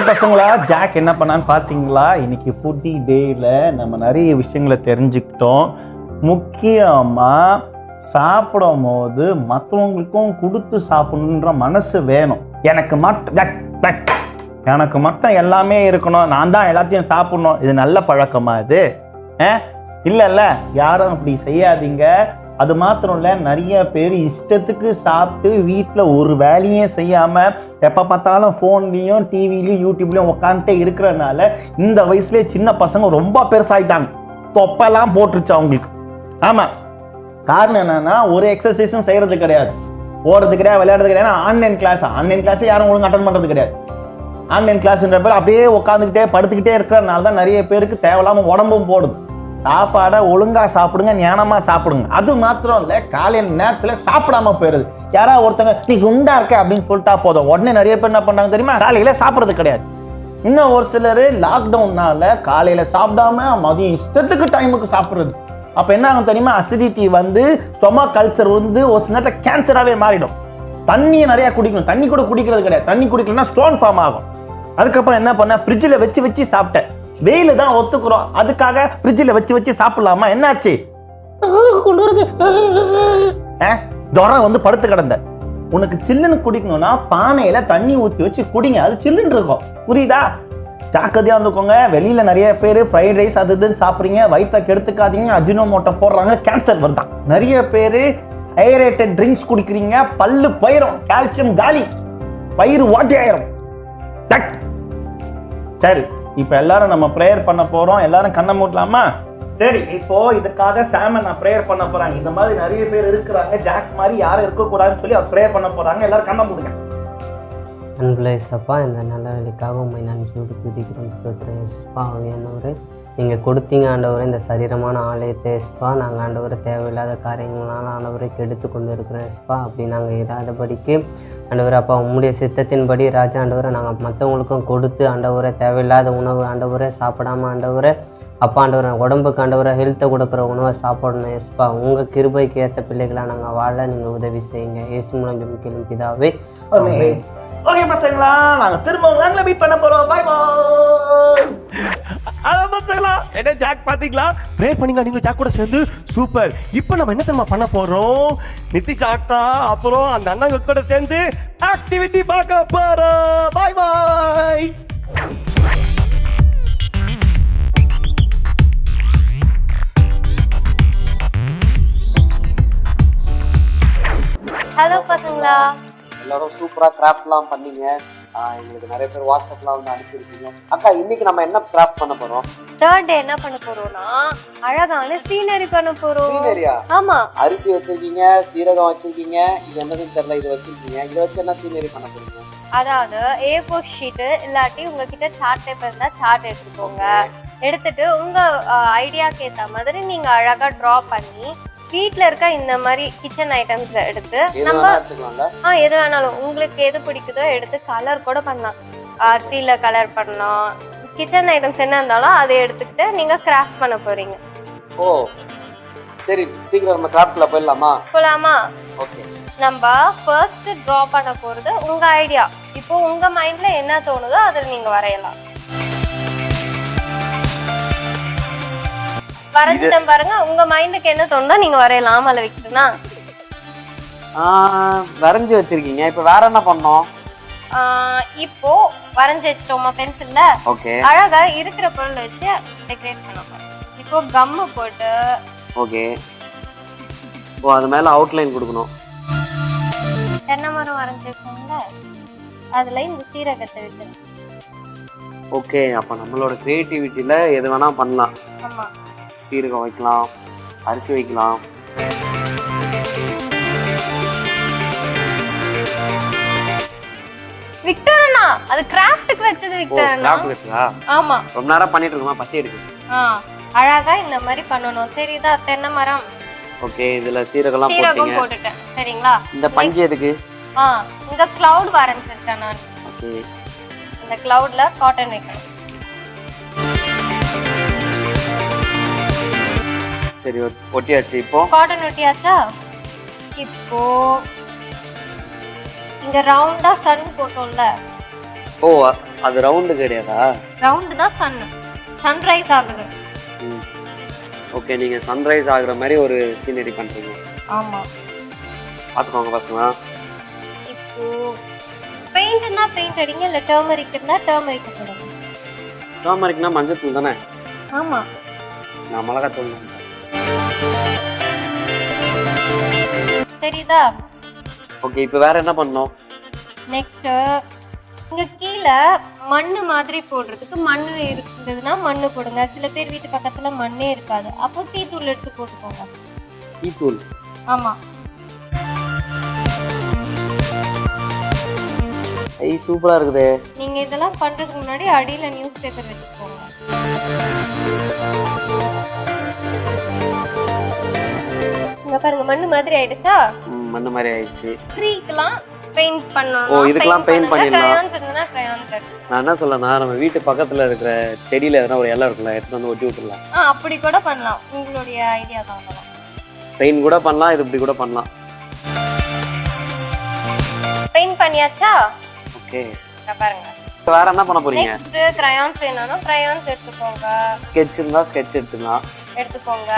பசங்களா, ஜாக் என்ன பண்ணான்னு பார்த்தீங்களா? இன்னைக்கு ஃபுட்டி டேயில் நம்ம நிறைய விஷயங்களை தெரிஞ்சுக்கிட்டோம். முக்கியமாக சாப்பிடும் போது மற்றவங்களுக்கும் கொடுத்து சாப்பிடணுன்ற மனசு வேணும். எனக்கு மட்டும் எல்லாமே இருக்கணும், நான் தான் எல்லாத்தையும் சாப்பிடணும். இது நல்ல பழக்கமா இது? இல்லைல்ல, யாரும் அப்படி செய்யாதீங்க. அது மாத்திரம் இல்லை, நிறைய பேர் இஷ்டத்துக்கு சாப்பிட்டு வீட்டில் ஒரு வேலையும் செய்யாமல் எப்போ பார்த்தாலும் ஃபோன்லேயும் டிவிலையும் யூடியூப்லேயும் உட்காந்துட்டே இருக்கிறதுனால இந்த வயசுலேயே சின்ன பசங்க ரொம்ப பெருசாகிட்டாங்க. தொப்பெல்லாம் போட்டுருச்சு அவங்களுக்கு. ஆமாம், காரணம் என்னன்னா, ஒரு எக்ஸசைஸும் செய்கிறது கிடையாது, ஓடுறது கிடையாது, விளையாடுறது கிடையாது. ஆன்லைன் கிளாஸ் யாரும் ஒழுங்கு அட்டன் பண்ணுறது கிடையாது. ஆன்லைன் கிளாஸ்ன்ற பேர் அப்படியே உட்காந்துக்கிட்டே படுத்துக்கிட்டே இருக்கிறதுனால தான் நிறைய பேருக்கு தேவையில்லாமல் உடம்பும் போடுது. சாப்பாடை ஒழுங்காக சாப்பிடுங்க, ஞானமாக சாப்பிடுங்க. அது மாத்திரம் இல்லை, காலையில் நேரத்தில் சாப்பிடாம போயிடுது. யாராவது ஒருத்தங்க நீ குண்டா இருக்க அப்படின்னு சொல்லிட்டா போதும், உடனே நிறைய பேர் என்ன பண்ணாங்க தெரியுமா, காலையில் சாப்பிட்றது கிடையாது. இன்னும் ஒரு சிலர் லாக்டவுன்னால காலையில் சாப்பிடாம மதியம் இஷ்டத்துக்கு டைமுக்கு சாப்பிட்றது. அப்போ என்ன ஆகும் தெரியுமா, அசிடிட்டி வந்து ஸ்டொமக் கல்ச்சர் வந்து ஒரு சில நேரத்தில் கேன்சராகவே மாறிடும். தண்ணியை நிறையா குடிக்கணும். தண்ணி கூட குடிக்கிறது கிடையாது. தண்ணி குடிக்கலன்னா ஸ்டோன் ஃபார்ம் ஆகும். அதுக்கப்புறம் என்ன பண்ணேன், ஃப்ரிட்ஜில் வச்சு சாப்பிட்டேன். வெயில் தான் ஒத்துக்கிறோம், அதுக்காக ஃப்ரிட்ஜில் வச்சு சாப்பிடலாமா? என்னாச்சு, ஜுரம் வந்து படுத்து கிடந்தேன். உனக்கு சில்லுன்னு குடிக்கணும்னா பானையில தண்ணி ஊற்றி வச்சு குடிங்க, அது சில்லுன்னு இருக்கும். புரியுதா? ஜாக்கிரதையா இருந்துக்கோங்க. வெளியில நிறைய பேர் ஃப்ரைட் ரைஸ் அது இதுன்னு சாப்பிட்றீங்க, வயிற்ற கெடுத்துக்காதீங்க. அஜினோமோட்டோ போடுறாங்க, கேன்சர் வருதான். நிறைய பேர் ஏரேட்டட் ட்ரிங்க்ஸ் குடிக்கிறீங்க, பல்லு போயிடும், கால்சியம் காலி, வயிறு ஓட்டி ஆயிரும். சரி, இப்ப எல்லாரும் நம்ம ப்ரேயர் பண்ண போறோம். எல்லாரும் கண்ணை மூடலாமா? சரி, இப்போ இதுக்காக சாம நான் ப்ரேயர் பண்ண போறாங்க. இந்த மாதிரி நிறைய பேர் இருக்கிறாங்க, ஜாக் மாதிரி யாரும் இருக்கக்கூடாதுன்னு சொல்லி அவர் ப்ரேயர் பண்ண போறாங்க. எல்லாரும் கண்ணை மூடுங்க. அன்புள்ள இயேசப்பா, இந்த நல்ல வேலைக்காக உண்மை நன்றியோடு துதிக்கிறோம், ஸ்தோத்திரம் இயேசுப்பா. ஆவியானவரே, நீங்கள் கொடுத்தீங்க ஆண்டவரே இந்த சரீரமான ஆலயத்தை இயேசுப்பா. நாங்கள் ஆண்டவரை தேவையில்லாத காரியங்களால் ஆண்டவரை கெடுத்து கொண்டு இருக்கிறோம் இயேசுப்பா. அப்படி நாங்கள் இராதபடிக்கு ஆண்டவரை அப்பா உம்முடைய சித்தத்தின்படி ராஜா ஆண்டவரை நாங்கள் மற்றவங்களுக்கும் கொடுத்து ஆண்டவரை தேவையில்லாத உணவு ஆண்டவரை சாப்பிடாம ஆண்டவரை அப்பா ஆண்டவரை உடம்புக்கு ஆண்டவரை ஹெல்த்தை கொடுக்குற உணவை சாப்பிடணும் இயேசுப்பா. உங்கள் கிருபைக்கு ஏற்ற பிள்ளைகளாக நாங்கள் வாழ நீங்கள் உதவி செய்யுங்க. இயேசு மூலம் ஜெபிக்கிறோம் பிதாவே, ஆமென். ஓகே பசங்களா, நாங்க திரும்ப உங்களை மீட் பண்ண போறோம். Bye bye. அதான் பசங்களா, என்ன ஜாக் பாத்தீங்களா? ப்ரே பண்ணீங்க நீங்க ஜாக் கூட சேர்ந்து. சூப்பர். இப்போ நம்ம என்ன தெரியுமா பண்ண போறோம்? நிதிஷ் ஆக்டா அப்புறம் அந்த அண்ணாங்க கூட சேர்ந்து ஆக்டிவிட்டி பார்க்க போறோம். Bye bye. ஹலோ பசங்களா. எல்லாரும் சூப்பரா கிராஃப்ட்லாம் பண்ணீங்க. எங்களுக்கு நிறைய பேர் வாட்ஸ்அப்லாம் வந்து அனுப்பியிருக்கீங்க. அக்கா, இன்னைக்கு நம்ம என்ன கிராஃப்ட் பண்ண போறோம்? தேர்ட் டே என்ன பண்ண போறோம்னா அழகான சீனரி பண்ண போறோம். சீனரியா? ஆமா. அரிசி வச்சிருக்கீங்க, சீரகம் வச்சிருக்கீங்க, இது என்னதுன்னு தெரியல, இது வச்சிருக்கீங்க. இதை வச்சு என்ன சீனரி பண்ண போறீங்க? அதாவது A4 ஷீட் இல்லாட்டி உங்ககிட்ட சார்ட் பேப்பர் இருந்தா சார்ட் எடுத்துக்கோங்க. எடுத்துட்டு உங்க ஐடியாக்கு ஏத்த மாதிரி நீங்க அழகா டிரா பண்ணி வீட்ல இருக்க இந்த மாதிரி கிச்சன் ஐட்டம்ஸ் எடுத்து நம்ம எது வேணாலும் உங்களுக்கு எது பிடிக்குதோ எடுத்து கலர் கூட பண்ணலாம். அரிசியில கலர் பண்ணலாம். கிச்சன் ஐட்டம்ஸ் என்ன இருந்தாலும் அதை எடுத்துக்கிட்டு நீங்க கிராஃப்ட் பண்ண போறீங்க. ஓ சரி, சீக்கிரம் நம்ம கிராஃப்ட்ல போயிடலாமா? போலாமா? ஓகே. நம்ம ஃபர்ஸ்ட் டிரா பண்ண போறது உங்க ஐடியா. இப்போ உங்க மைண்ட்ல என்ன தோணுதோ அதில் நீங்க வரையலாம். வரைஞ்சிட்டேன் பாருங்க. உங்க மைண்டுக்கு என்ன தோணுதோ நீங்க வரையலாம். ஆமால விக்டர்னா வரைஞ்சி வச்சிருக்கீங்க. இப்போ வேற என்ன பண்ணோம்? இப்போ வரைஞ்சி வச்சிட்டோமா பென்சில்ல? ஓகே. அழகா இருக்கிற பொருள் வச்சு டெக்கரேட் பண்ணலாம். இப்போ கம்மு போட்டு ஓகே. ஓ, அது மேல அவுட்லைன் கொடுக்கணும். தென்னை மரம் வரைஞ்சிருக்கோம்ல, அதுல இந்த சீரகத்தை விட்டு. ஓகே, அப்ப நம்மளோட கிரியேட்டிவிட்டியில எது வேணா பண்ணலாம். ஆமா. சீரகம் வைக்கலாம், அரிசி வைக்கலாம். விக்டர் அண்ணா, அது கிராஃப்ட்க்கு வச்சது விக்டர் அண்ணா. கிராஃப்ட் வச்சதா? ஆமா. ரொம்ப நேரம் பண்ணிட்டு இருக்கோமா, பசி எடுக்கு. அழகா இந்த மாதிரி பண்ணனும். சரிதா? தென்னை மரம். ஓகே, இதுல சீரகம் சீரகம் போட்டுட்டேன். சரிங்களா? இந்த பஞ்சு எதுக்கு? இங்க கிளவுட் வரைஞ்சிருக்கேன் நான். ஓகே. இந்த கிளவுட்ல காட்டன் வைக்கணும். சரி, ஒட்டியாச்சு. இப்போ காட்டன் ஒட்டியாச்சா? இப்போ இங்க ரவுண்டா சன் போட்டோம்ல. ஓ, அது ரவுண்ட் கிடையாதா? ரவுண்ட் தான் சன். சன்ரைஸ் ஆகுது. ஓகே, நீங்க சன்ரைஸ் ஆகுற மாதிரி ஒரு சீனரி பண்றீங்க. ஆமா. பாத்துக்கோங்க பசங்க. இப்போ பெயிண்ட்னா பெயிண்ட் அடிங்க, இல்ல டர்மரிக்னா டர்மரிக் போடுங்க. டர்மரிக்னா மஞ்சள் தூள் தானே? ஆமா. நான் மிளகாய் தூள். சரிதா? ஓகே, இப்போ வேற என்ன பண்ணோம்? நெக்ஸ்ட் இங்க கீழே மண்ணு மாதிரி போடுறதுக்கு மண்ணு இருந்ததுன்னா மண்ணு போடுங்க. சில பேர் வீட்டு பக்கத்துல மண்ணே இருக்காது, அப்போ டீ தூள் எடுத்து போட்டுக்கோங்க. டீ தூள்? ஆமா. ஐ, சூப்பரா இருக்குதே. நீங்க இதெல்லாம் பண்றதுக்கு முன்னாடி அடியில நியூஸ் பேப்பர் வச்சுக்கோங்க. இங்க பாருங்க, மண்ணு மாதிரி ஆயிடுச்சா? மண்ணு மாதிரி ஆயிடுச்சு. ட்ரீக்கெல்லாம் பெயிண்ட் பண்ணனும். ஓ, இதுக்கெல்லாம் பெயிண்ட் பண்ணிடலாம். கிரையான்ஸ் இருந்தா கிரையான்ஸ் எடுத்து. நான் என்ன சொல்லனா, நம்ம வீட்டு பக்கத்துல இருக்கிற செடியில எதனா ஒரு இலை இருக்குல்ல, எடுத்து வந்து ஒட்டி விட்டுறலாம். அப்படி கூட பண்ணலாம். உங்களுடைய ஐடியா தான். பெயிண்ட் கூட பண்ணலாம், இது இப்படி கூட பண்ணலாம். பெயிண்ட் பண்ணியாச்சா? ஓகே. பாருங்க, வேற என்ன பண்ண போறீங்க? நெக்ஸ்ட் கிரையான்ஸ் வேணும்னா கிரையான்ஸ் எடுத்துக்கோங்க. ஸ்கெட்ச் இருந்தா ஸ்கெட்ச் எடுத்துக்கலாம். எடுத்துக்கோங்க.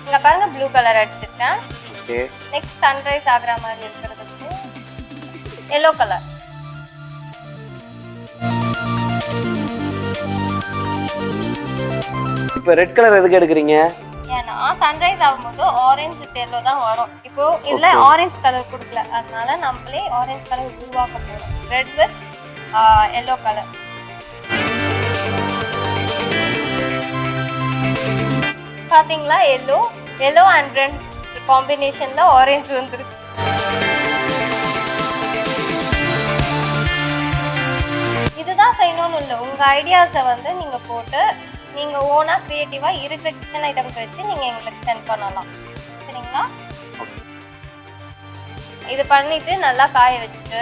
இங்க பாருங்க ப்ளூ கலர் அடிச்சிட்டேன். ஓகே. நெக்ஸ்ட் சன்ரைஸ் ஆகுற மாதிரி இருக்கிறதுக்கு yellow கலர். இப்போ ரெட் கலர் எதுக்கு எடுக்கிறீங்க? ஏன்னா சன்ரைஸ் ஆகும்போது ஆரஞ்சு வித் yellow தான் வரும். இப்போ இதுல ஆரஞ்சு கலர் கொடுக்கல, அதனால நம்மளே ஆரஞ்சு கலர் உருவாக்க போறோம். Red with yellow colour. பாத்தீங்களா yellow அண்ட் ரெட் காம்பினேஷன்ல ஆரஞ்சு வந்துருச்சு. இதுதான் செய்யணும்னு இல்லை, உங்க ஐடியாஸை வந்து நீங்க போட்டு நீங்க ஓனா கிரியேட்டிவா இருக்கிற கிச்சன் ஐட்டம்ஸ் வச்சு நீங்க எங்களுக்கு சென்ட் பண்ணலாம். சரிங்களா? இது பண்ணிட்டு நல்லா காய வச்சுட்டு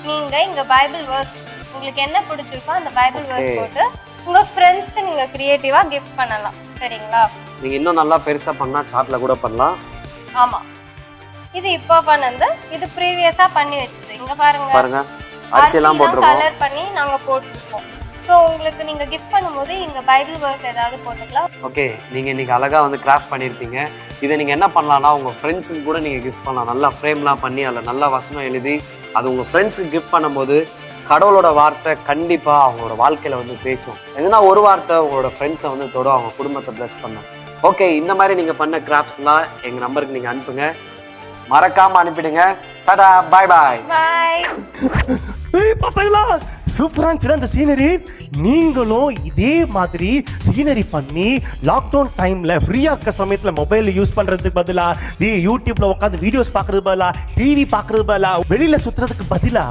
நீங்க இங்க பைபிள் வேர்ஸ் உங்களுக்கு என்ன பிடிச்சிருக்கோ அந்த பைபிள் வேர்ஸ் போட்டு உங்க ஃப்ரெண்ட்ஸ்க்கு நீங்க கிரியேட்டிவா கிஃப்ட் பண்ணலாம். சரிங்களா? நீங்க இன்னும் நல்லா பெருசா பண்ணா சார்ட்ல கூட பண்ணலாம். ஆமா, இது இப்போ பண்ணது, இது ப்ரீவியஸா பண்ணி வச்சது. இங்க பாருங்க அரிசி எல்லாம் போட்டுருக்கோம், கலர் பண்ணி நாங்க போட்டுருக்கோம். சோ உங்களுக்கு நீங்க கிஃப்ட் பண்ணும்போது இங்க பைபிள் வேர்ஸ் ஏதாவது போட்டுக்கலாம். ஓகே. நீங்க இன்னைக்கு அழகா வந்து கிராஃப்ட் பண்ணிருப்பீங்க. இதை நீங்க என்ன பண்ணலாம்னா உங்க ஃப்ரெண்ட்ஸுக்கு கூட நீங்க கிஃப்ட் பண்ணலாம். நல்லா ஃப்ரேம்லாம் பண்ணி அதில் நல்லா வசனம் எழுதி அது உங்க ஃப்ரெண்ட்ஸுக்கு கிஃப்ட் பண்ணும்போது கடவுளோட வார்த்தை கண்டிப்பா அவங்களோட வாழ்க்கையில வந்து பேசும். எதுனா ஒரு வார்த்தை உங்களோட ஃப்ரெண்ட்ஸை வந்து தொடும், அவங்க குடும்பத்தை பிளஸ் பண்ணும். ஓகே, இந்த மாதிரி நீங்க பண்ண கிராஃப்ட்ஸ்லாம் எங்க நம்பருக்கு நீங்க அனுப்புங்க, மறக்காம அனுப்பிடுங்க. டாடா, பாய் பாய். பாய். பார்த்தீங்களா சூப்பரா இருந்துச்சு அந்த சீனரி. நீங்களும் இதே மாதிரி சீனரி பண்ணி லாக்டவுன் டைம்ல ஃப்ரீயா இருக்க சமயத்துல மொபைல் யூஸ் பண்றதுக்கு பதிலா யூடியூப்ல உட்காந்து வீடியோஸ் பாக்குறது பதிலா டிவி பாக்குறது பதிலா வெளியில சுத்துறதுக்கு பதிலா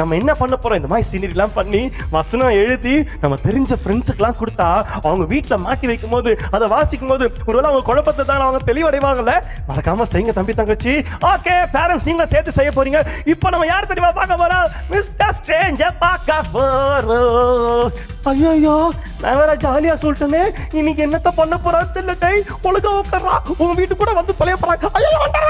நம்ம என்ன பண்ண போறோம், இந்த மாதிரி சீனரி எல்லாம் பண்ணி வசனம் எழுதி நம்ம தெரிஞ்ச ஃப்ரெண்ட்ஸுக்கு எல்லாம் கொடுத்தா அவங்க வீட்டுல மாட்டி வைக்கும் போது அதை வாசிக்கும் போது ஒருவேளை அவங்க குழப்பத்தை தான் அவங்க தெளிவடைவாங்கல்ல. மறக்காம செய்யுங்க தம்பி தங்கச்சி. ஓகே பேரண்ட்ஸ், நீங்க சேர்த்து செய்ய போறீங்க. இப்போ நம்ம யார் தெரியுமா பார்க்க போறோம்? மிஸ்டர் ஸ்ட்ரேஞ்சர் பார்க்க போறோம். ஐயோ, நான் வேற ஜாலியா சொல்லிட்டேனே. இன்னைக்கு என்னத்த பண்ண போறான்னு தெரியல. டை ஒழுங்கா உட்கார்றா, உங்க வீட்டுக்கு கூட வந்து தொலைய போறாங்க. ஐயோ, வந்தார்.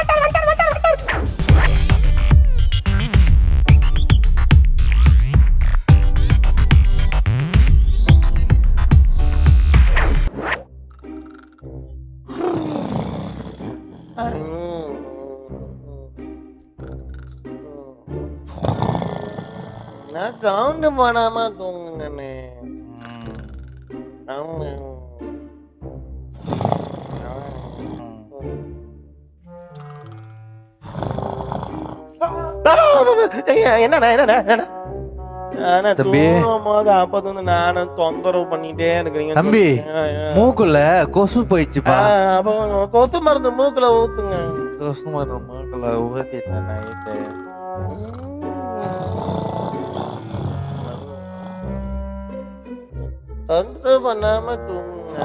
நான் கவுண்ட் பண்ணாம தூங்குங்கண்ணே. என்ன தூங்கும் போது அப்ப நானும் தொந்தரவு பண்ணிட்டே இருக்கிறீங்க தம்பி. மூக்குல கொசு போயிடுச்சுப்பா. அப்ப கொசு மருந்து மூக்குல ஊத்துங்க. கொசு மருந்து மூக்குல ஊத்திட்டேன் நைட்டு. தொந்தரவு பண்ணாம தூங்குங்க.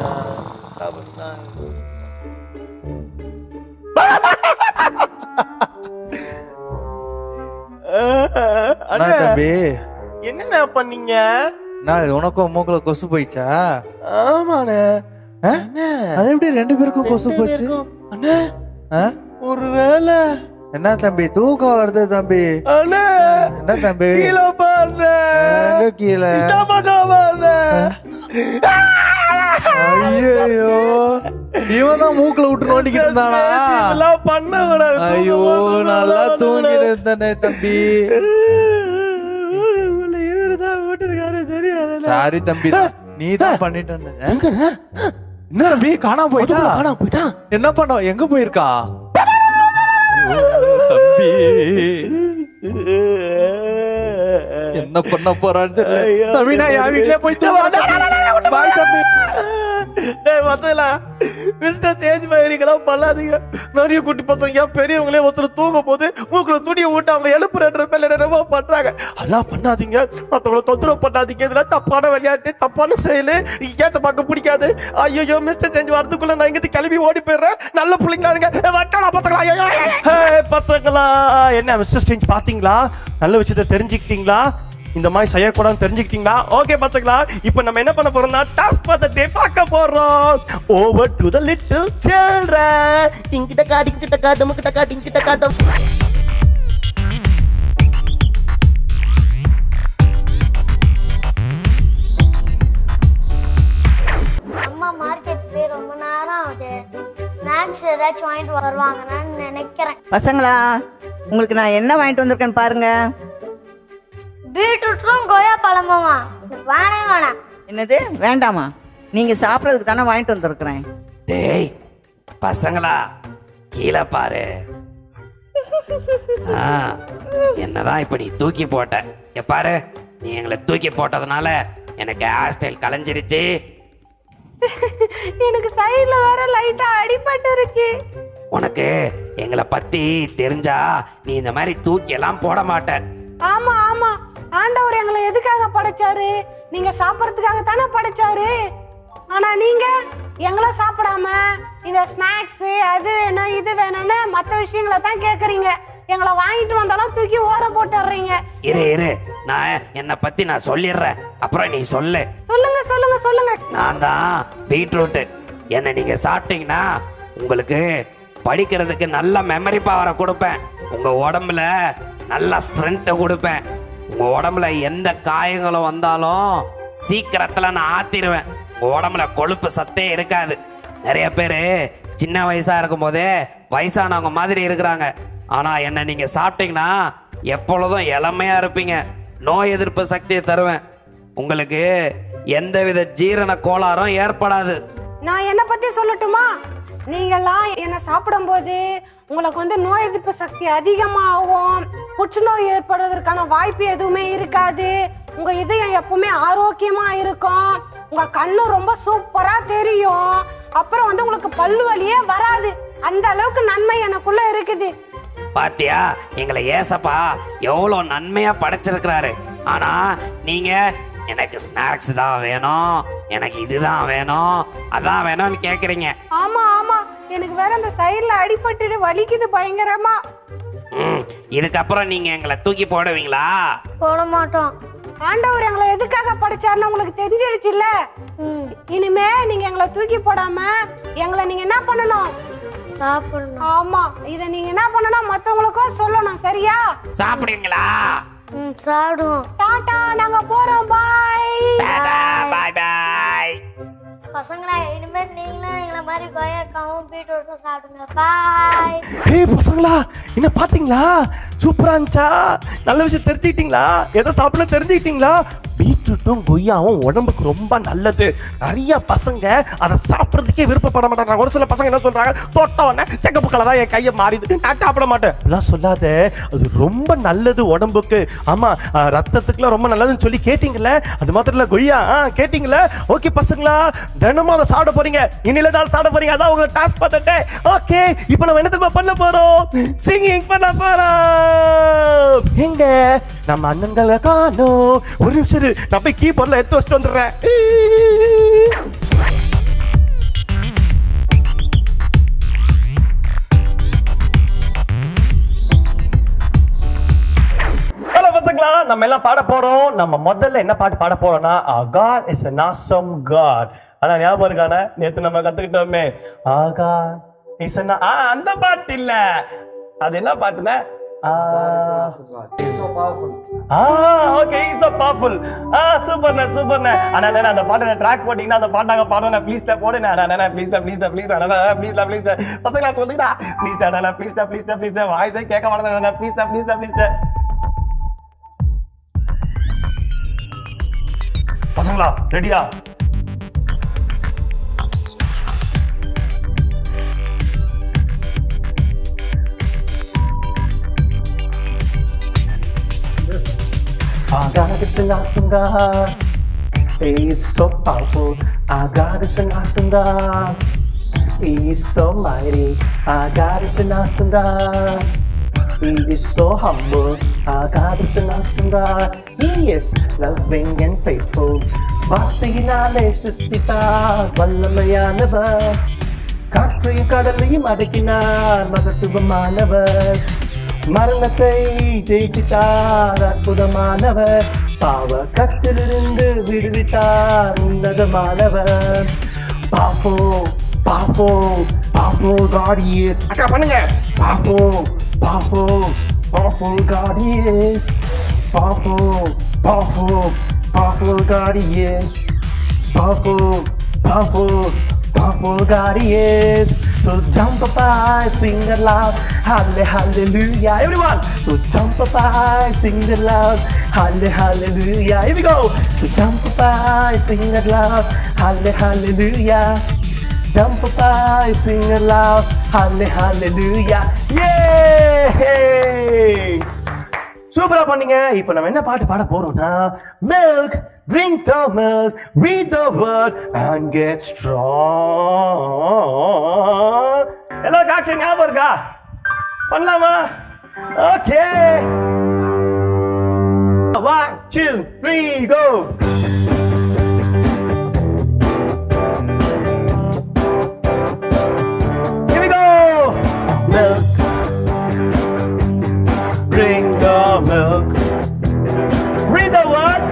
தம்பி என்ன பண்ணீங்க? நான் உனக்கும் மூக்குல கொசு போயிடுச்சா? ஆமாண்ணே. அது எப்படி 2 பேருக்கும் கொசு போச்சு? ஒருவேளை என்ன தம்பி தூக்கம் வருது தம்பி? என்ன தம்பி கீழே பாருங்க. கீழே ஐயோ, இவன் தான் மூக்குல விட்டு நோண்டிக்கிட்டு இருந்தானா? பண்ண கூடாது. ஐயோ, நல்லா தூங்கிட்டு இருந்தனே தம்பி. சாரி தம்பி, நீ தான் பண்ணிட்டு என்ன தம்பி? காணாம போயிட்டா? என்ன பண்ண? எங்க போயிருக்கா தம்பி? என்ன பண்ண போறான்னு தெரியல தம்பி. நான் என் வீட்லயே போயிட்டு பாய் தம்பி. மிஸ்டர் சேஞ்ச் பண்ணிக்கலாம் பண்ணாதீங்க. நிறைய குட்டி பசங்க பெரியவங்களே ஒருத்தர் தூங்கும் போது மூக்குல துணியை விட்டு அவங்க எழுப்புற பேர்ல பண்றாங்க. அதெல்லாம் பண்ணாதீங்க. மற்றவங்களை தொந்தரவு பண்ணாதீங்க. இதெல்லாம் தப்பான விளையாட்டு, தப்பான செயலு. ஏத்த பார்க்க பிடிக்காது. ஐயோ, மிஸ்டர் சேஞ்ச் வரதுக்குள்ள நான் இங்கிருந்து கிளம்பி ஓடி போயிடுறேன். நல்ல பிள்ளைங்களா இருங்க. பசங்களா என்ன மிஸ்டர் சேஞ்ச் பாத்தீங்களா? நல்ல விஷயத்தை தெரிஞ்சுக்கிட்டீங்களா? இந்த மாதிரி செய்யக்கூடாதுன்னு தெரிஞ்சுக்கிட்டீங்களா? ஓகே பசங்களா, இப்போ நம்ம என்ன பண்ண போறோம்னா டாஸ்க் பதத்தை பார்க்க போறோம். Over to the little children. இங்கிட்ட காட்டு, இங்கிட்ட காட்டு, முக்கிட்ட காட்டு, இங்கிட்ட காட்டு. அது ஸ்நாக்ஸ் ஏதாச்சும் வாங்கிட்டு வருவாங்கன்னு நினைக்கிறேன். பசங்களா, உங்களுக்கு நான் என்ன வாங்கிட்டு வந்திருக்கேன்னு பாருங்க. பீட்ரூட்டும் கொய்யா பழமுமா? எனக்கு வேணவே வேணாம். என்னது வேண்டாமா? நீங்க சாப்பிட்றதுக்கு தானே வாங்கிட்டு வந்திருக்கிறேன். டேய் பசங்களா, கீழே பாரு. என்னதான் இப்ப நீ தூக்கி போட்ட? பாரு, நீ எங்களை தூக்கி போட்டதுனால எனக்கு ஹேர் ஸ்டைல் கலைஞ்சிருச்சு. எனக்கு சைடுல வேற லைட்டா அடிபட்டுருச்சு. உனக்கு எங்களை பத்தி தெரிஞ்சா நீ இந்த மாதிரி தூக்கி எல்லாம் போட மாட்ட. ஆமா ஆமா, ஆண்டவர் எங்களை எதுக்காக படைச்சாரு? நீங்க சாப்பிட்றதுக்காக தானே படைச்சாரு. ஆனா நீங்க எங்களை சாப்பிடாம இந்த ஸ்நாக்ஸ் அது வேணும் இது வேணும்னு மற்ற விஷயங்களை தான் கேட்குறீங்க. எங்களை வாங்கிட்டு வந்தாலும் தூக்கி ஓர போட்டுறீங்க. இரு நான் என்னை பத்தி நான் சொல்லிடுறேன், அப்புறம் நீ சொல்லு. சொல்லுங்க சொல்லுங்க சொல்லுங்க. நான் தான் பீட்ரூட். என்ன நீங்க சாப்பிட்டீங்கன்னா உங்களுக்கு படிக்கிறதுக்கு நல்ல மெமரி பவரை கொடுப்பேன். உங்க உடம்புல நல்ல ஸ்ட்ரென்த்தை கொடுப்பேன். உங்க உடம்புல எந்த காயங்களும் வந்தாலும் சீக்கிரத்துல நான் ஆத்திடுவேன். உங்க உடம்புல கொழுப்பு சத்தே இருக்காது. நிறைய பேர் சின்ன வயசா இருக்கும் போதே வயசானவங்க மாதிரி இருக்கிறாங்க. ஆனா என்ன நீங்க சாப்பிட்டீங்கன்னா எப்பொழுதும் இளமையா இருப்பீங்க. நோய் எதிர்ப்பு சக்தியை தருவேன். உங்களுக்கு எந்தவித ஜீரண கோளாறும் ஏற்படாது. நான் என்ன பத்தி சொல்லட்டுமா? நீங்கெல்லாம் என்ன சாப்பிடும்போது உங்களுக்கு நோய் எதிர்ப்பு சக்தி அதிகமாகும். புற்றுநோய் ஏற்படுவதற்கான வாய்ப்பு எதுவுமே இருக்காது. உங்க இதயம் எப்பவுமே ஆரோக்கியமா இருக்கும். உங்க கண்ணு ரொம்ப சூப்பரா தெரியும். அப்புறம் உங்களுக்கு பல்லு வலியே வராது. அந்த அளவுக்கு நன்மை எனக்குள்ள இருக்குது. பாத்தியா, எங்களை ஏசப்பா எவ்வளோ நன்மையா படைச்சிருக்கிறாரு. ஆனா நீங்க எனக்கு ஸ்நாக்ஸ் தான் வேணும், எனக்கு இதுதான் வேணும், அதான் வேணும்னு கேக்குறீங்க. ஆமா ஆமா, எனக்கு வேற அந்த சைடுல அடிபட்டு வலிக்குது பயங்கரமா. இதுக்கப்புறம் நீங்க எங்களை தூக்கி போடுவீங்களா? போட மாட்டோம். ஆண்டவர் எங்களை எதுக்காக படைச்சாருன்னு உங்களுக்கு தெரிஞ்சிடுச்சுல்ல. இனிமே நீங்க எங்களை தூக்கி போடாம எங்களை நீங்க என்ன பண்ணணும்? சாப்பிடணும். ஆமா, இத நீங்க என்ன பண்ணணும்? மத்தவங்களுக்கும் சொல்லணும். சரியா? சாப்பிடுவீங்களா? சாப்பிடுவோம். டாடா, நாங்க போறோம். பாய். டாடா, பாய் பாய். பசங்களா, இனிமேல் நீங்களும் எங்களை மாதிரி கொய்யாக்காவும் பீட்ரூட்டும் சாப்பிடுங்க. பாய். ஏய் பசங்களா, என்ன பாத்தீங்களா? சூப்பரா இருந்துச்சா? நல்ல விஷயம் தெரிஞ்சுக்கிட்டீங்களா? எதை சாப்பிட தெரிஞ்சுக்கிட்டீங்களா? பீட்ரூட்டும் கொய்யாவும் உடம்புக்கு ரொம்ப நல்லது. நிறைய பசங்க அதை சாப்பிட்றதுக்கே விருப்பப்பட மாட்டாங்க. ஒரு சில பசங்க என்ன சொல்றாங்க, தொட்ட உடனே செகப்பு கலரா என் கையை மாறிது, நான் சாப்பிட மாட்டேன். எல்லாம் சொல்லாத, அது ரொம்ப நல்லது உடம்புக்கு. ஆமா, ரத்தத்துக்குலாம் ரொம்ப நல்லதுன்னு சொல்லி கேட்டீங்கல்ல? அது மாத்திரம் இல்ல, கொய்யா கேட்டீங்கல்ல? ஓகே பசங்களா, தினமும் அதை சாப்பிட போறீங்க. இன்னில தான் சாப்பிட போறீங்க. அதான் உங்க டாஸ்க் பார்த்துட்டேன். ஓகே, இப்போ நம்ம என்ன பண்ண போறோம்? சிங்கிங் பண்ண போறோம். எங்க நம்ம அண்ணன்களை காணோம். ஒரு நிமிஷம், நான் போய் கீபோர்ட்ல எடுத்து வச்சுட்டு வந்துடுறேன். ஹலோ பசங்களா, நம்ம எல்லாம் பாட போறோம். நம்ம முதல்ல என்ன பாட்டு பாட போறோம்னா, God is an awesome God. ஆனா ஞாபகம் இருக்கானே, நேத்து நம்ம கத்துக்கிட்டோமே, God is an அந்த பாட்டு இல்ல. அது என்ன பாட்டுன்னா, ஓகே, he's so powerful. சூப்பர்ண்ணே சூப்பர்ண்ணே. ஆனா அந்த பாட்டை ட்ராக் போட்டீங்கன்னா அந்த பாட்டாங்க பாடுவேன். ப்ளீஸ் போடுண்ணே. ப்ளீஸ் பசங்களா சொல்லுங்கடா. ப்ளீஸ் வாய்ஸே கேட்க மாட்டேன். ப்ளீஸ் பசங்களா, ரெடியா? God is an awesome God. He is so powerful. Our God is an awesome God. He is so mighty. Our God is an awesome God. He is so humble. Our God is an awesome God. He is loving and faithful. வார்த்தையினாலே சிருஷ்டித்தார் வல்லமையானவர். காற்றையும் கடலையும் அடக்கினார் மகத்துவமானவர். மரணத்தை ஜெயித்தார் அற்புதமானவர். பாவ கட்டிலிருந்து விடுவித்தார் உன்னதமானவர். Powerful God he is. அக்கா பண்ணுங்க. Powerful God he is. Powerful God he is. Powerful powerful God He is. So jump up high, sing it loud, hallelujah. Everyone, so jump up high, sing it loud, hallelujah. Here we go. So jump up high, sing it loud, hallelujah. Jump up high, sing it loud, hallelujah. Yay! சூப்பரா பண்ணீங்க. இப்போ நம்ம என்ன பாட்டு பாட போறோம்னா, milk, drink the milk, read the word and get strong. எல்லாரும் ஆக்ஷன் ஞாபகம் இருக்கா? பண்ணலாமா? Okay. 1 2 3 go. Here we go. Milk, drink the milk, read the word,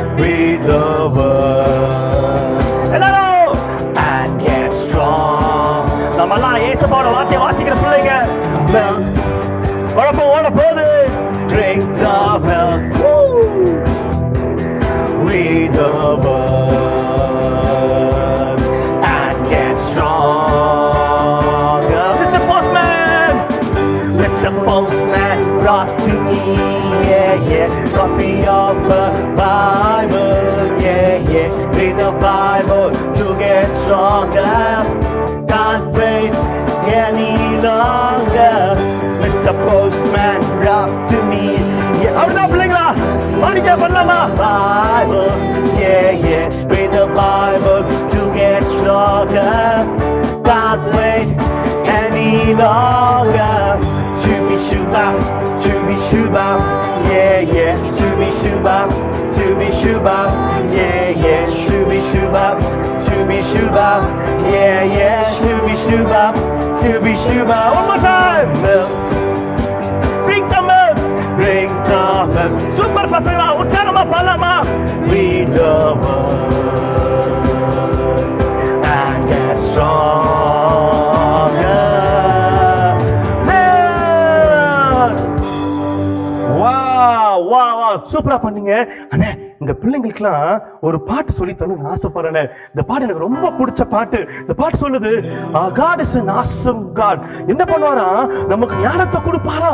hello, and get strong. நம்மெல்லாம் இயேசுவோட வார்த்தையை வாசிக்கிற பிள்ளைங்க. Milk, ஓட போகுது. Drink the milk, read the word, and get strong. Mr. Postman, Mr. Postman brought to me, copy of the Bible, read the Bible to get stronger, can't wait any longer. Mr. Postman brought to me, அவர்தான் பிள்ளைங்களா படிக்க பண்ணலாமா? Bible, read the Bible to get stronger, can't wait any longer. Shooby shooba, shooby shooba, shooby shooba, shooby shooba, shooby shooba, shooby shooba, shooby shooba, shooby shooba. One more time. Milk, drink the milk, drink the milk. Super பசங்களா உற்சாகமா பாடலாமா? Read the word and get stronger. சூப்பரா பண்ணீங்க அண்ணே. இந்த பிள்ளைங்களுக்குலாம் ஒரு பாட்டு சொல்லி தரணும்னு ஆசைப்படுறேன். இந்த பாட்டு எனக்கு ரொம்ப பிடிச்ச பாட்டு. இந்த பாட்டு சொல்லுது, God is an awesome God. என்ன பண்ணுவாரா? நமக்கு ஞானத்தை கொடுப்பாரா?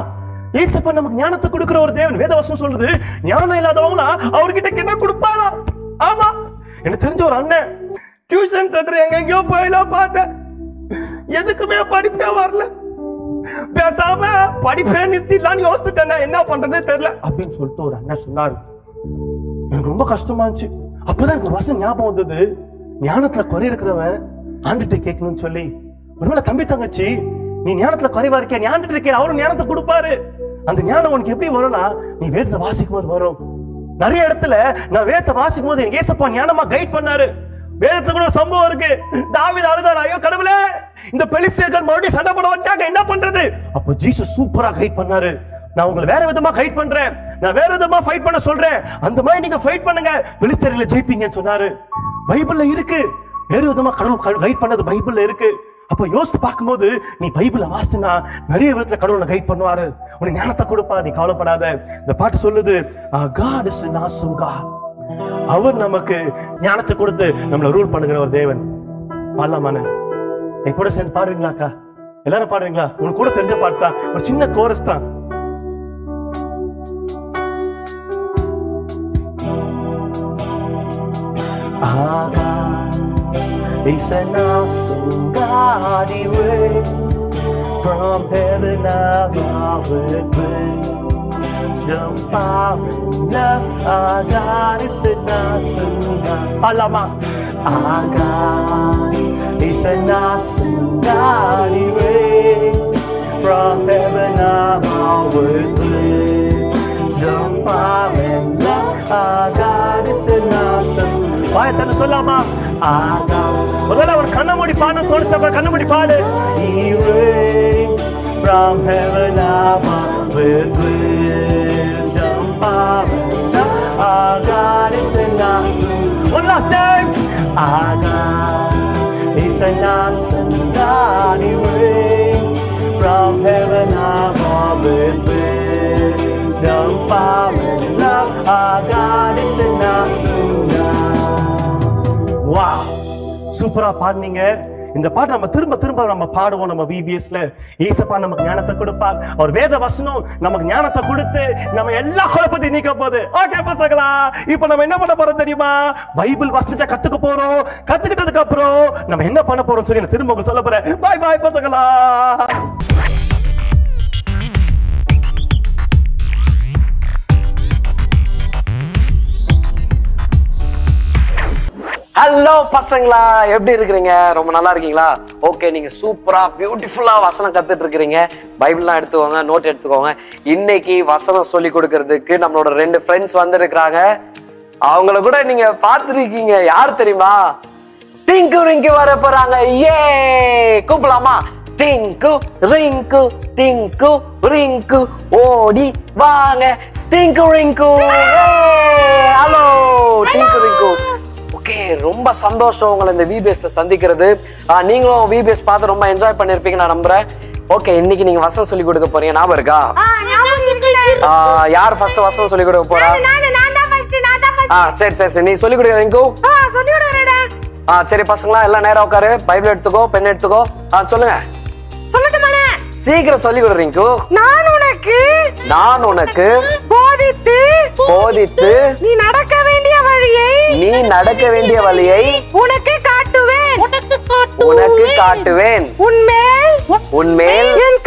ஏசப்பா நமக்கு ஞானத்தை கொடுக்கிற ஒரு தேவன். வேதவசனம் சொல்லுது, ஞானம் இல்லாதவங்களா அவர்கிட்ட கேட்டா கொடுப்பாரா? ஆமா, எனக்கு தெரிஞ்ச ஒரு அண்ணன் டியூஷன் சென்டர் எங்கெங்கயோ போயெல்லாம் பார்த்தேன், எதுக்குமே படிப்பே வரல. பேசாம படிப்பே நிறுத்திடலான்னு யோசிச்சுட்டேன், என்ன பண்றதே தெரியல அப்படின்னு சொல்லிட்டு ஒரு அண்ணன் சொன்னாரு. எனக்கு ரொம்ப கஷ்டமா இருந்துச்சு. அப்பதான் எனக்கு ஒரு வசனம் ஞாபகம் வந்தது, ஞானத்துல குறை இருக்கிறவன் ஆண்டுகிட்ட கேட்கணும்னு சொல்லி. ஒருவேளை தம்பி தங்கச்சி நீ ஞானத்துல குறைவா இருக்க, நீ ஆண்டுகிட்ட இருக்க, அவரும் ஞானத்தை கொடுப்பாரு. அந்த ஞானம் உனக்கு எப்படி வரும்னா, நீ வேதத்தை வாசிக்கும் போது வரும். நிறைய இடத்துல நான் வேதத்தை வாசிக்கும் போது எனக்கு ஏசப்பா ஞானமா கைட் பண்ணாரு. வேதத்துல கூட ஒரு சம்பவம் இருக்கு. தாவீது அழுதாரு, ஐயோ கடவுளே, இந்த பெலிஸ்தியர்கள் மறுபடியும் சண்டை போட வந்தாங்க, என்ன பண்றது? அப்போ ஜீசஸ் சூப்பரா கைட் பண்ணாரு. நான் உங்களை வேற விதமா கைட் பண்றேன், நான் வேற விதமா ஃபைட் பண்ண சொல்றேன், அந்த மாதிரி நீங்க ஃபைட் பண்ணுங்க, பெலிஸ்தியர்களை ஜெயிப்பீங்கன்னு சொன்னாரு. பைபிள்ல இருக்கு, வேற விதமா கடவுள் கைட் பண்ணது பைபிள்ல இருக்கு. அப்ப யோசித்து பார்க்கும்போது நீ பைபிளை வாசினா நிறைய விதத்துல கடவுளை கைட் பண்ணுவாரு, உனக்கு ஞானத்தை கொடுப்பாரு, நீ கவலைப்படாத. இந்த பாட்டு சொல்லுது, God is an awesome God. அவர் நமக்கு ஞானத்தை கொடுத்து நம்மளை ரூல் பண்ணுகிற ஒரு தேவன். பாடலாமான்னு என் கூட சேர்ந்து பாடுவீங்களா அக்கா? எல்லாரும் பாடுவீங்களா? உனக்கு கூட தெரிஞ்ச பாட்டு தான், ஒரு சின்ன கோரஸ் தான். He's an awesome God, He reigns from heaven above with wisdom, power, and love. Our God is an awesome God. Alama. Our God is an awesome God, He reigns from heaven above with wisdom, power, and love. Our God is an awesome. வாயத்தன்னு சொல்லாமா? Our God. முதல்ல ஒரு கண்ண மூடி பாடணும் தோணுச்சப்ப கண்ண மூடி பாடு. He reigns from heaven above with wisdom, power, and love. Our God is an awesome. One last time. Our God is an awesome God. He reigns from heaven above with wisdom, power, and love. Our God is an awesome God. Wow, சூப்பரா பாடுனீங்க. இந்த பாட்டு நம்ம திரும்ப திரும்ப நம்ம பாடுவோம் நம்ம VBSல. ஏசப்பா நமக்கு ஞானத்தை கொடுப்பார். அவர் வேத வசனம் நமக்கு ஞானத்தை கொடுத்து நம்ம எல்லா குழப்பத்தையும் நீக்க போகுது. ஓகே பசங்களா, இப்போ நம்ம என்ன பண்ண போறோம் தெரியுமா? பைபிள் வசனத்தை கத்துக்க போறோம். கத்துக்கிட்டதுக்கு அப்புறம் நம்ம என்ன பண்ண போறோம் சொல்லி நான் திரும்ப உங்களுக்கு சொல்ல போறேன். பாய் பாய் பசங்களா. ஹலோ பசங்களா, எப்படி இருக்கிறீங்க? ரொம்ப நல்லா இருக்கீங்களா? ஓகே, நீங்க சூப்பரா பியூட்டிஃபுல்லா வசனம் கத்துட்டு இருக்கிறீங்க. பைபிள்லாம் எடுத்துக்கோங்க, நோட் எடுத்துக்கோங்க. இன்னைக்கு வசனம் சொல்லி கொடுக்கறதுக்கு நம்மளோட 2 ஃப்ரெண்ட்ஸ் வந்திருக்கிறாங்க. அவங்கள கூட நீங்க பார்த்துருக்கீங்க. யார் தெரியுமா? டிங்கு ரிங்கு வர போறாங்க. ஏ, கூப்பிடலாமா? டிங்கு ரிங்கு டிங்கு ரிங்கு ஓடி வாங்க டிங்கு ரிங்கு. ஹலோ டிங்கு ரிங்கு. ஓகே, ரொம்ப சந்தோஷம் உங்களை இந்த VBSல சந்திக்கிறது. நீங்களும் VBS பார்த்து ரொம்ப என்ஜாய் பண்ணிருப்பீங்க நான் நம்புறேன். ஓகே, இன்னைக்கு நீங்க வசனம் சொல்லி கொடுக்க போறீங்க, ஞாபகம் இருக்கா? யார் ஃபர்ஸ்ட் வசனம் சொல்லி கொடுக்க போறா? சரி சரி சரி, நீ சொல்லி கொடுக்க ரிங்கு. சரி பசங்களா, எல்லாம் நேரா உட்காரு. பைபிள் எடுத்துக்கோ, பென் எடுத்துக்கோ. சொல்லுங்க. சொல்லட்டுமாண்ணே? சீக்கிரம் சொல்லி கொடு ரிங்கு. நான் உனக்கு போதித்து நீ நடக்க வேண்டிய வழியை உனக்கு காட்டுவேன். உன்மேல் என்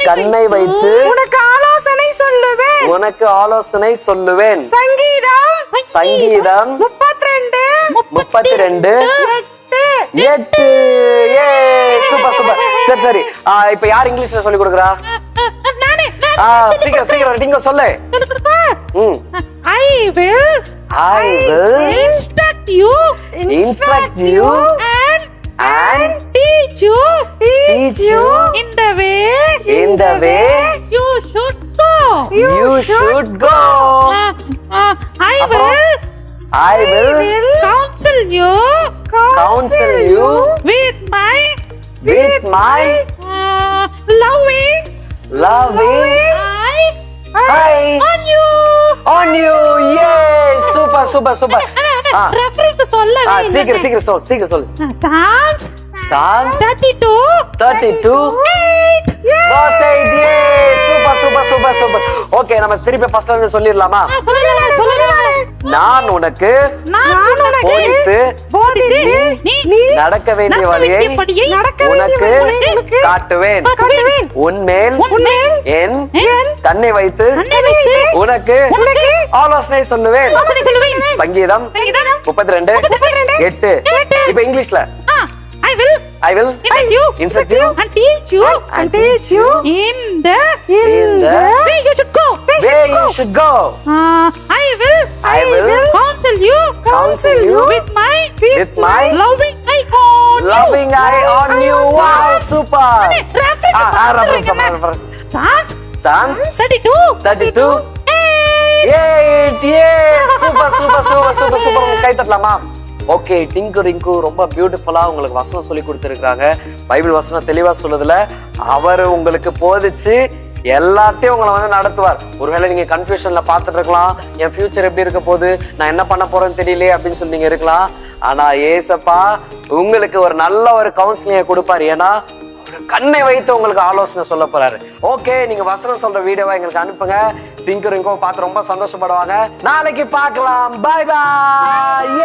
கண்ணை வைத்து உனக்கு ஆலோசனை சொல்லுவேன். சங்கீதம் 32:8. Super super. சரி சரி, இப்ப யார் இங்கிலீஷ்ல சொல்லி கொடுக்குறா? சீக்கிரம் சீக்கிரம் நீங்க சொல்லு. I will instruct you and teach you in the way you should go. I will counsel you with my loving eye on you. Yes, super super super. reference சொல்லவே இல்ல. சீக்கிரம் சொல்லு. Psalms 32:8. Verse 8. Yes, super super. Okay, நம்ம திருப்பி ஃபர்ஸ்ட்ல இருந்து சொல்லிரலாமா? நான் உனக்கு போதித்து நீ நடக்க வேண்டிய வழியை உனக்கு காட்டுவேன். உன்மேல் என் கண்ணை வைத்து உனக்கு ஆலோசனை சொல்லுவேன். சங்கீதம் 32:8. இப்ப இங்கிலீஷ்ல I will instruct you and teach you in the way you should go. I will counsel you with my loving eye on you. Wow, super. Psalms 32:8. Yes, super. Guy தட்டலாமா? Okay, Tinku ring ரொம்ப பியூட்டிஃபுல்லா உங்களுக்கு வசனம் சொல்லி கொடுத்துருக்காங்க. பைபிள் வசனம் தெளிவா சொல்லுதுல, அவர் உங்களுக்கு போதிச்சு எல்லாத்தையும் உங்களை வந்து நடத்துவார். ஒருவேளை நீங்க கன்ஃபியூஷன்ல பார்த்துட்டு இருக்கலாம், என் ஃபியூச்சர் எப்படி இருக்க போகுது, நான் என்ன பண்ண போறேன்னு தெரியலையே அப்படின்னு சொல்லி நீங்க இருக்கலாம். ஆனா ஏசப்பா உங்களுக்கு ஒரு நல்ல ஒரு கவுன்சிலிங்கை கொடுப்பாரு. ஏன்னா ஒரு கண்ணை வைத்து உங்களுக்கு ஆலோசனை சொல்ல போறாரு. ஓகே, நீங்க வசனம் சொல்ற வீடியோவை எங்களுக்கு அனுப்புங்க. டிங்கு ரிங்கோ பார்த்து ரொம்ப சந்தோஷப்படுவாங்க. நாளைக்கு பார்க்கலாம். Bye bye.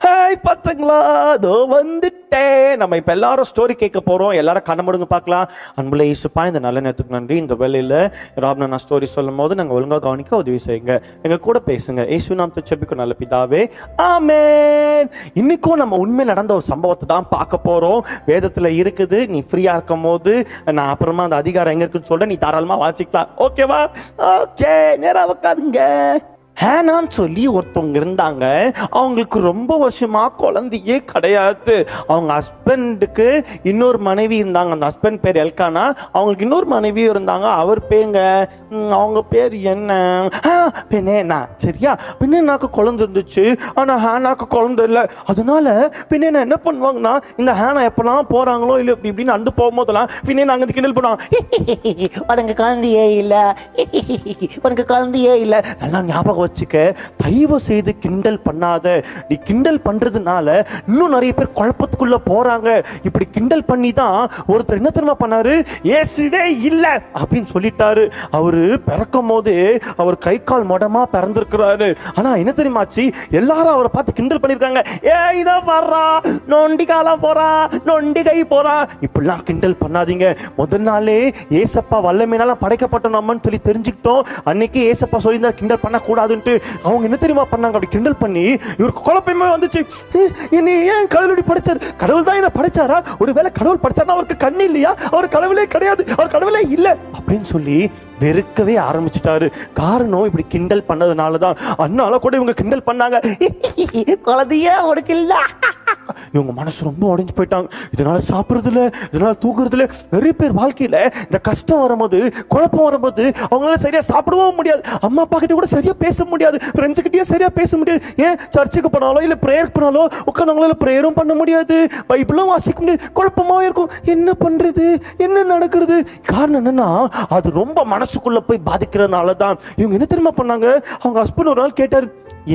ஹாய் பசங்களா, அதோ வந்துட்டேன். நம்ம இப்ப எல்லாரும் ஸ்டோரி கேட்க போறோம். எல்லாரும் கண்ண முடுங்க பார்க்கலாம். அன்புள்ள இயேசுப்பா, இந்த நல்ல நேரத்துக்கு நன்றி. இந்த வேலையில ராப்னா நான் ஸ்டோரி சொல்லும் போது நாங்கள் ஒழுங்கா கவனிக்க உதவி செய்யுங்க. எங்க கூட பேசுங்க. இயேசு நாமத்தை ஜெபிக்கும் நல்ல பிதாவே, ஆமென். இன்னைக்கும் நம்ம உண்மை நடந்த ஒரு சம்பவத்தை தான் பார்க்க போறோம். வேதத்துல இருக்குது. நீ ஃப்ரீயா இருக்கும் போது நான் அப்புறமா அந்த அதிகாரம் எங்க இருக்குன்னு சொல்றேன், நீ தாராளமா வாசிக்கலாம். ஓகேவா? ஓகே, நேரா உட்காருங்க. ஹேனான்னு சொல்லி ஒருத்தவங்க இருந்தாங்க. அவங்களுக்கு ரொம்ப வருஷமா குழந்தையே கிடையாது. அவங்க ஹஸ்பண்டுக்கு இன்னொரு மனைவி இருந்தாங்க. அந்த ஹஸ்பண்ட் பேர் எல்கானா. அவங்களுக்கு இன்னொரு மனைவி இருந்தாங்க. அவர் பேங்க அவங்க பேர் என்ன, பின்னேனா. சரியா, பின்னேனாக்கு குழந்தை இருந்துச்சு. ஆனால் ஹேனாக்கு குழந்தை இல்லை. அதனால பின்னேனா என்ன பண்ணுவாங்கன்னா, இந்த ஹேனா எப்பெல்லாம் போறாங்களோ இல்லை இப்படி இப்படின்னு அண்டு போகும்போதெல்லாம் பின்னேனா அங்கே கிண்டல் பண்ணுவாங்க. உனக்கு குழந்தையே இல்லை, உனக்கு குழந்தையே இல்லை. நல்லா ஞாபகம் வச்சுக்க, தயவு செய்து கிண்டல் பண்ணாத. நீ கிண்டல் பண்றதுனால இன்னும் நிறைய பேர் குழப்பத்துக்குள்ள போறாங்க. இப்படி கிண்டல் பண்ணி தான் ஒருத்தர் என்ன தெரியுமா பண்ணாரு, இயேசுவே இல்ல அப்படின்னு சொல்லிட்டாரு. அவரு பிறக்கும் போது அவர் கை கால் மொடமா பிறந்திருக்கிறாரு. ஆனா என்ன தெரியுமாச்சு, எல்லாரும் அவரை பார்த்து கிண்டல் பண்ணிருக்காங்க. இத வர்றா, நொண்டி காலம் போறா, நொண்டி கை போறா, இப்படிலாம் கிண்டல் பண்ணாதீங்க. முதல் நாளே ஏசப்பா வல்லமையினால படைக்கப்பட்ட நம்மன்னு சொல்லி தெரிஞ்சுக்கிட்டோம். அன்னைக்கு ஏசப்பா சொல்லி கிண்டல் பண்ண கூடாதுன்ட்டு அவங்க என்ன தெரியுமா பண்ணாங்க, அப்படி கிண்டல் பண்ணி இவருக்கு குழப்பமே வந்துச்சு. என்னை ஏன் கடவுள் படைச்சார், கடவுள் தான் என்ன படைச்சாரா, ஒருவேளை கடவுள் படைச்சாருன்னா அவருக்கு கண்ணு இல்லையா, அவர் கடவுளே கிடையாது, அவர் கடவுளே இல்லை அப்படின்னு சொல்லி வெறுக்கவே ஆரம்பிச்சிட்டாரு. காரணம் இப்படி கிண்டல் பண்ணதுனாலதான். அதனால கூட இவங்க கிண்டல் பண்ணாங்க, குழந்தையே உனக்கு இல்ல. இவங்க மனசு ரொம்ப உடைஞ்சு போயிட்டாங்க. இதனால சாப்பிட்றது இல்லை, இதனால தூக்குறது இல்லை. நிறைய பேர் வாழ்க்கையில இந்த கஷ்டம் வரும்போது, குழப்பம் வரும்போது அவங்களால சரியா சாப்பிடவும் முடியாது, அம்மா அப்பா கிட்ட கூட சரியா பேச முடியாது, ஃப்ரெண்ட்ஸ் கிட்டயே சரியா பேச முடியாது. ஏன் சர்ச்சுக்கு போனாலோ இல்லை ப்ரேயர் பண்ணாலோ உட்காந்தவங்களால ப்ரேயரும் பண்ண முடியாது, பைபிளும் வாசிக்க முடியாது. குழப்பமாவே இருக்கும், என்ன பண்றது, என்ன நடக்கிறது. காரணம் என்னன்னா, அது ரொம்ப மனசுக்குள்ள போய் பாதிக்கிறதுனால தான். இவங்க என்ன தெரியுமா பண்ணாங்க, அவங்க ஹஸ்பண்ட் ஒரு நாள் கேட்டாரு,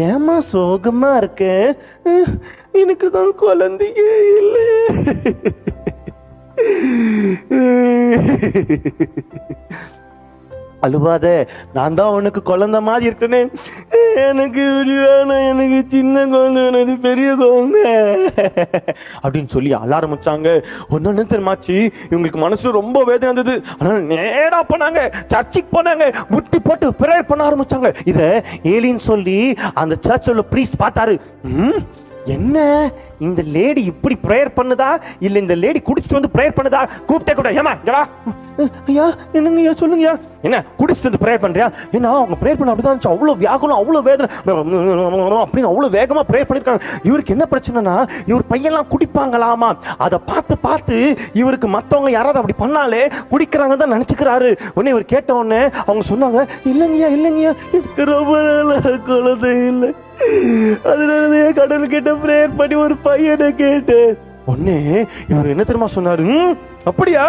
ஏமா சோகமா இருக்கு, எனக்கு தான் குழந்தையே இல்லை. அழுவாத, நான் தான் உனக்கு குழந்தை மாதிரி இருக்கனே, எனக்கு வேணாம், எனக்கு சின்ன குழந்தை, எனக்கு பெரிய குழந்தை அப்படின்னு சொல்லி அழ ஆரம்பிச்சாங்க. ஒன்னு தெரியுமாச்சு, இவங்களுக்கு மனசு ரொம்ப வேதனை இருந்தது. அதனால நேரா போனாங்க, சர்ச்சுக்கு போனாங்க, முட்டி போட்டு பிரேயர் பண்ண ஆரம்பிச்சாங்க. இத ஏலின்னு சொல்லி அந்த சர்ச்சில் உள்ள பிரீஸ்ட் பார்த்தாரு. என்ன இந்த லேடி இப்படி ப்ரேயர் பண்ணுதா, இல்ல இந்த லேடி குடிச்சிட்டு வந்து ப்ரேயர் பண்ணுதா, கூப்பிட்டே கூட ஏமா ஜடா ஐயா என்னங்க ஐயா சொல்லுங்க, என்ன குடிச்சிட்டு வந்து ப்ரேயர் பண்றியா, ஏன்னா அவங்க ப்ரேயர் பண்ண அப்படிதான் இருந்துச்சு, அவ்வளோ வியாகுலம், அவ்வளோ வேதனை அப்படின்னு அவ்வளோ வேகமா ப்ரேயர் பண்ணிருக்காங்க. இவருக்கு என்ன பிரச்சனைனா, இவர் பையன்லாம் குடிப்பாங்களாமா. அதை பார்த்து பார்த்து இவருக்கு மற்றவங்க யாராவது அப்படி பண்ணாலே குடிக்கிறாங்க தான் நினைச்சுக்கிறாரு. உடனே இவர் கேட்ட உடனே அவங்க சொன்னாங்க, இல்லைங்கய்யா இல்லைங்கய்யா, எனக்கு ரொம்ப நாள் குழந்தை இல்லை, அதனால கடவுள் கிட்ட பிரேயர் பண்ணி ஒரு பையனை கேட்டு. உடனே இவர் என்ன தெரியுமா சொன்னாரு, அப்படியா,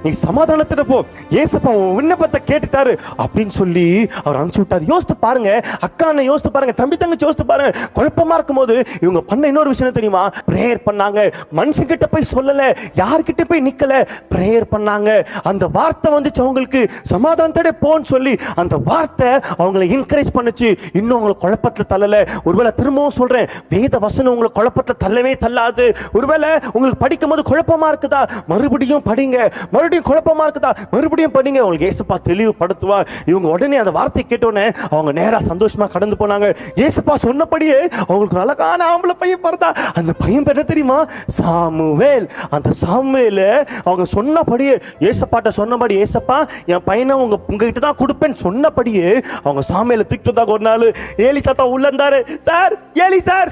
நீ சமாதானத்துல போ, ஏசப்பா விண்ணப்பத்தை கேட்டுட்டாரு அப்படின்னு சொல்லி அவர் அனுப்பிச்சு விட்டாரு. யோசித்து பாருங்க, அக்கானை யோசித்து பாருங்க, தம்பி தங்கச்சி யோசித்து பாருங்க. குழப்பமா இருக்கும் போது இவங்க பண்ண இன்னொரு விஷயம் தெரியுமா, பிரேயர் பண்ணாங்க. மனுஷங்கிட்ட போய் சொல்லல, யார்கிட்ட போய் நிக்கல, பிரேயர் பண்ணாங்க. அந்த வார்த்தை வந்துச்சு அவங்களுக்கு, சமாதானத்தோட போன்னு சொல்லி அந்த வார்த்தை அவங்களை என்கரேஜ் பண்ணுச்சு. இன்னும் அவங்களை குழப்பத்துல தள்ளல. ஒருவேளை திரும்பவும் சொல்றேன், வேத வசனம் உங்களை குழப்பத்துல தள்ளவே தள்ளாது. ஒருவேளை உங்களுக்கு படிக்கும் போது குழப்பமா இருக்குதா, மறுபடியும் படிங்க, மறுபடியும் குழப்பமா இருக்குதா, மறுபடியும் படிங்க, உங்களுக்கு ஏசப்பா தெளிவுபடுத்துவா. இவங்க உடனே அந்த வார்த்தையை கேட்டோன்னே அவங்க நேரா சந்தோஷமா கடந்து போனாங்க. ஏசப்பா சொன்னபடியே அவங்களுக்கு அழகான ஆம்பளை பையன் பிறந்தா. அந்த பையன் பேர் என்ன தெரியுமா, சாமுவேல். அந்த சாமுவேல் அவங்க சொன்னபடியே, ஏசப்பாட்ட சொன்னபடி, ஏசப்பா என் பையனை உங்ககிட்ட தான் கொடுப்பேன்னு சொன்னபடியே அவங்க சாமுவேலை தூக்கிட்டு வந்தாங்க. ஒரு நாள் ஏலி தாத்தா உள்ள இருந்தாரு. சார் ஏலி சார்,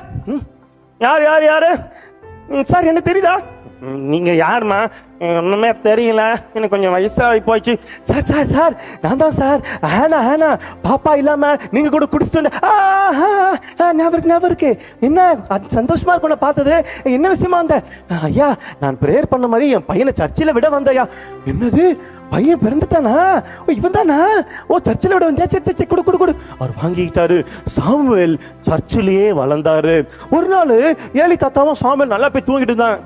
யார் யார் யாரு சார், என்ன தெரியுதா, நீங்க யாருமா, ஒண்ணுமே தெரியல, எனக்கு கொஞ்சம் வயசாகி போயிடுச்சு. சார் சார் சார், நான் தான் சார் ஹேனா, பாப்பா இல்லாம நீங்க கூட குடிச்சிட்டு வந்த ஞாபகம் இருக்கு. என்ன அது சந்தோஷமா இருக்கும் நான் பார்த்தது, என்ன விஷயமா வந்த, ஐயா நான் பிரேயர் பண்ண மாதிரி என் பையனை சர்ச்சில் விட வந்தையா. என்னது பையன் பிறந்துட்டானா, இவன் தானா, ஓ சர்ச்சில் விட வந்தியா, சரி சரி கொடு கொடு கொடு. அவர் வாங்கிக்கிட்டாரு. சாமுவேல் சர்ச்சிலேயே வளர்ந்தாரு. ஒரு நாள் ஏலி தாத்தாவும் சாமுவேல் நல்லா போய் தூங்கிட்டு இருந்தாங்க.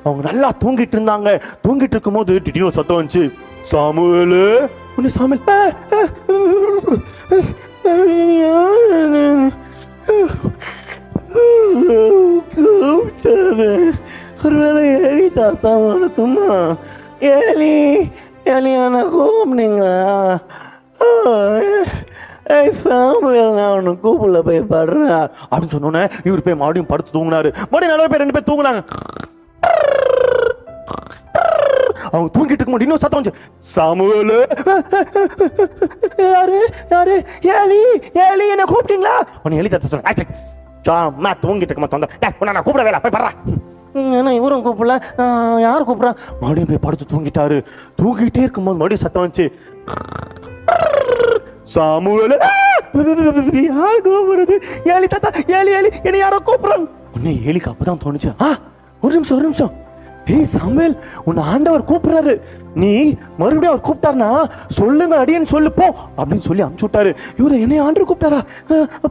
அவங்க நல்லா தூங்கிட்டு இருந்தாங்க. தூங்கிட்டு இருக்கும் போது திடீர்னு சத்தம் வந்துச்சு, சாமுவேலு. உன்னை சாமுவேல் ஒருவேளை ஏலி தாத்தா இருக்குமா, ஏலி ஏலியான கூப்பிடுங்களா, சாமுவேல் நான் உன்னை கூப்பிடல போய் படுறா அப்படின்னு சொன்னோன்னே இவர் போய் மறுபடியும் படுத்து தூங்கினாரு. மறுபடியும் நல்ல பேர் ரெண்டு பேர் தூங்கினாங்க. அவங்க தூங்கிட்டு இருக்கும் போது இன்னும் சத்தம் வந்துச்சு, சாமுவேலு. யாரு யாரு? ஏலி ஏலி, என்ன கூப்பிட்டீங்களா? உன்னை எலி தத்த சொன்ன அம்மா தூங்கிட்டு இருக்குமா தொந்த நான் கூப்பிட வேலை போய் படுறா. ஏன்னா இவரும் கூப்பிடல, யார் கூப்பிட்றா? மறுபடியும் போய் படுத்து தூங்கிட்டாரு. தூங்கிட்டே இருக்கும்போது மறுபடியும் சத்தம் வந்துச்சு, சாமுவேலு. யார் கூப்பிடுறது? ஏலி தாத்தா, ஏலி ஏலி, என்ன யாரோ கூப்பிடுறாங்க. உடனே ஏலிக்கு அப்பதான் தோணுச்சு, ஒரு நிமிஷம், ஏய் சாமுவேல், உன்னை ஆண்டவர் கூப்பிடுறாரு, நீ மறுபடியும் அவர் கூப்பிட்டாருனா சொல்லுங்க அடியேன்னு சொல்லு போ அப்படின்னு சொல்லி அனுப்பிச்சு விட்டாரு. இவரு என்னை ஆண்டவர் கூப்பிட்டாரா,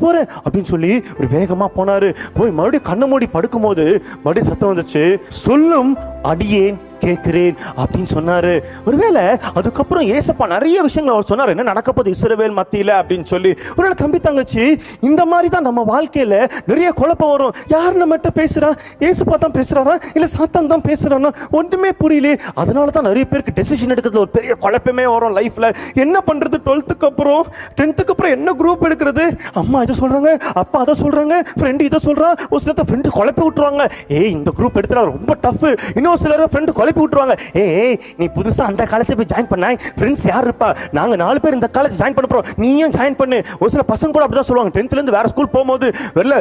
போறேன் அப்படின்னு சொல்லி ஒரு வேகமா போனாரு. போய் மறுபடியும் கண்ணை மூடி படுக்கும் போது மறுபடியும் சத்தம் வந்துச்சு, சொல்லும் அடியேன் கேட்கிறேன் அப்படின்னு சொன்னாரு. ஒருவேளை அதுக்கப்புறம் ஏசப்பா நிறைய விஷயங்கள் அவர் சொன்னார், என்ன நடக்க போகுது இஸ்ரவேல் மத்தியில அப்படின்னு சொல்லி. ஒருவேளை தம்பி தங்கச்சி, இந்த மாதிரி தான் நம்ம வாழ்க்கையில நிறைய குழப்பம் வரும். யார் நம்மகிட்ட பேசுறா? ஏசப்பா தான் பேசுறாரா இல்ல சாத்தான் தான் பேசுறானா? ஒன்றுமே புரியல. அதனால தான் நிறைய பேருக்கு டெசிஷன் எடுக்கிறதுல ஒரு பெரிய குழப்பமே வரும் லைஃப்ல. என்ன பண்றது? 12th அப்புறம் 10th அப்புறம் என்ன குரூப் எடுக்கிறது? அம்மா இதை சொல்றாங்க, அப்பா அதை சொல்றாங்க, ஃப்ரெண்டு இதை சொல்றான். ஒரு சிலர் ஃப்ரெண்டு குழப்பி விட்டுருவாங்க, ஏய் இந்த குரூப் எடுத்துறா ரொம்ப டஃப். இன்னொரு சிலர் ஃப்ரெண்டு குழப்பி விட்டுருவாங்க, ஏய் நீ புதுசா அந்த காலேஜ் போய் ஜாயின் பண்ண, ஃப்ரெண்ட்ஸ் யார் இருப்பா? நாங்க 4 பேர் இந்த காலேஜ் ஜாயின் பண்ண போறோம், நீயும் ஜாயின் பண்ணு. ஒரு சில பசங்க கூட அப்படிதான் சொல்லுவாங்க. 10th இருந்து வேற ஸ்கூல் போகும்போது, வெளில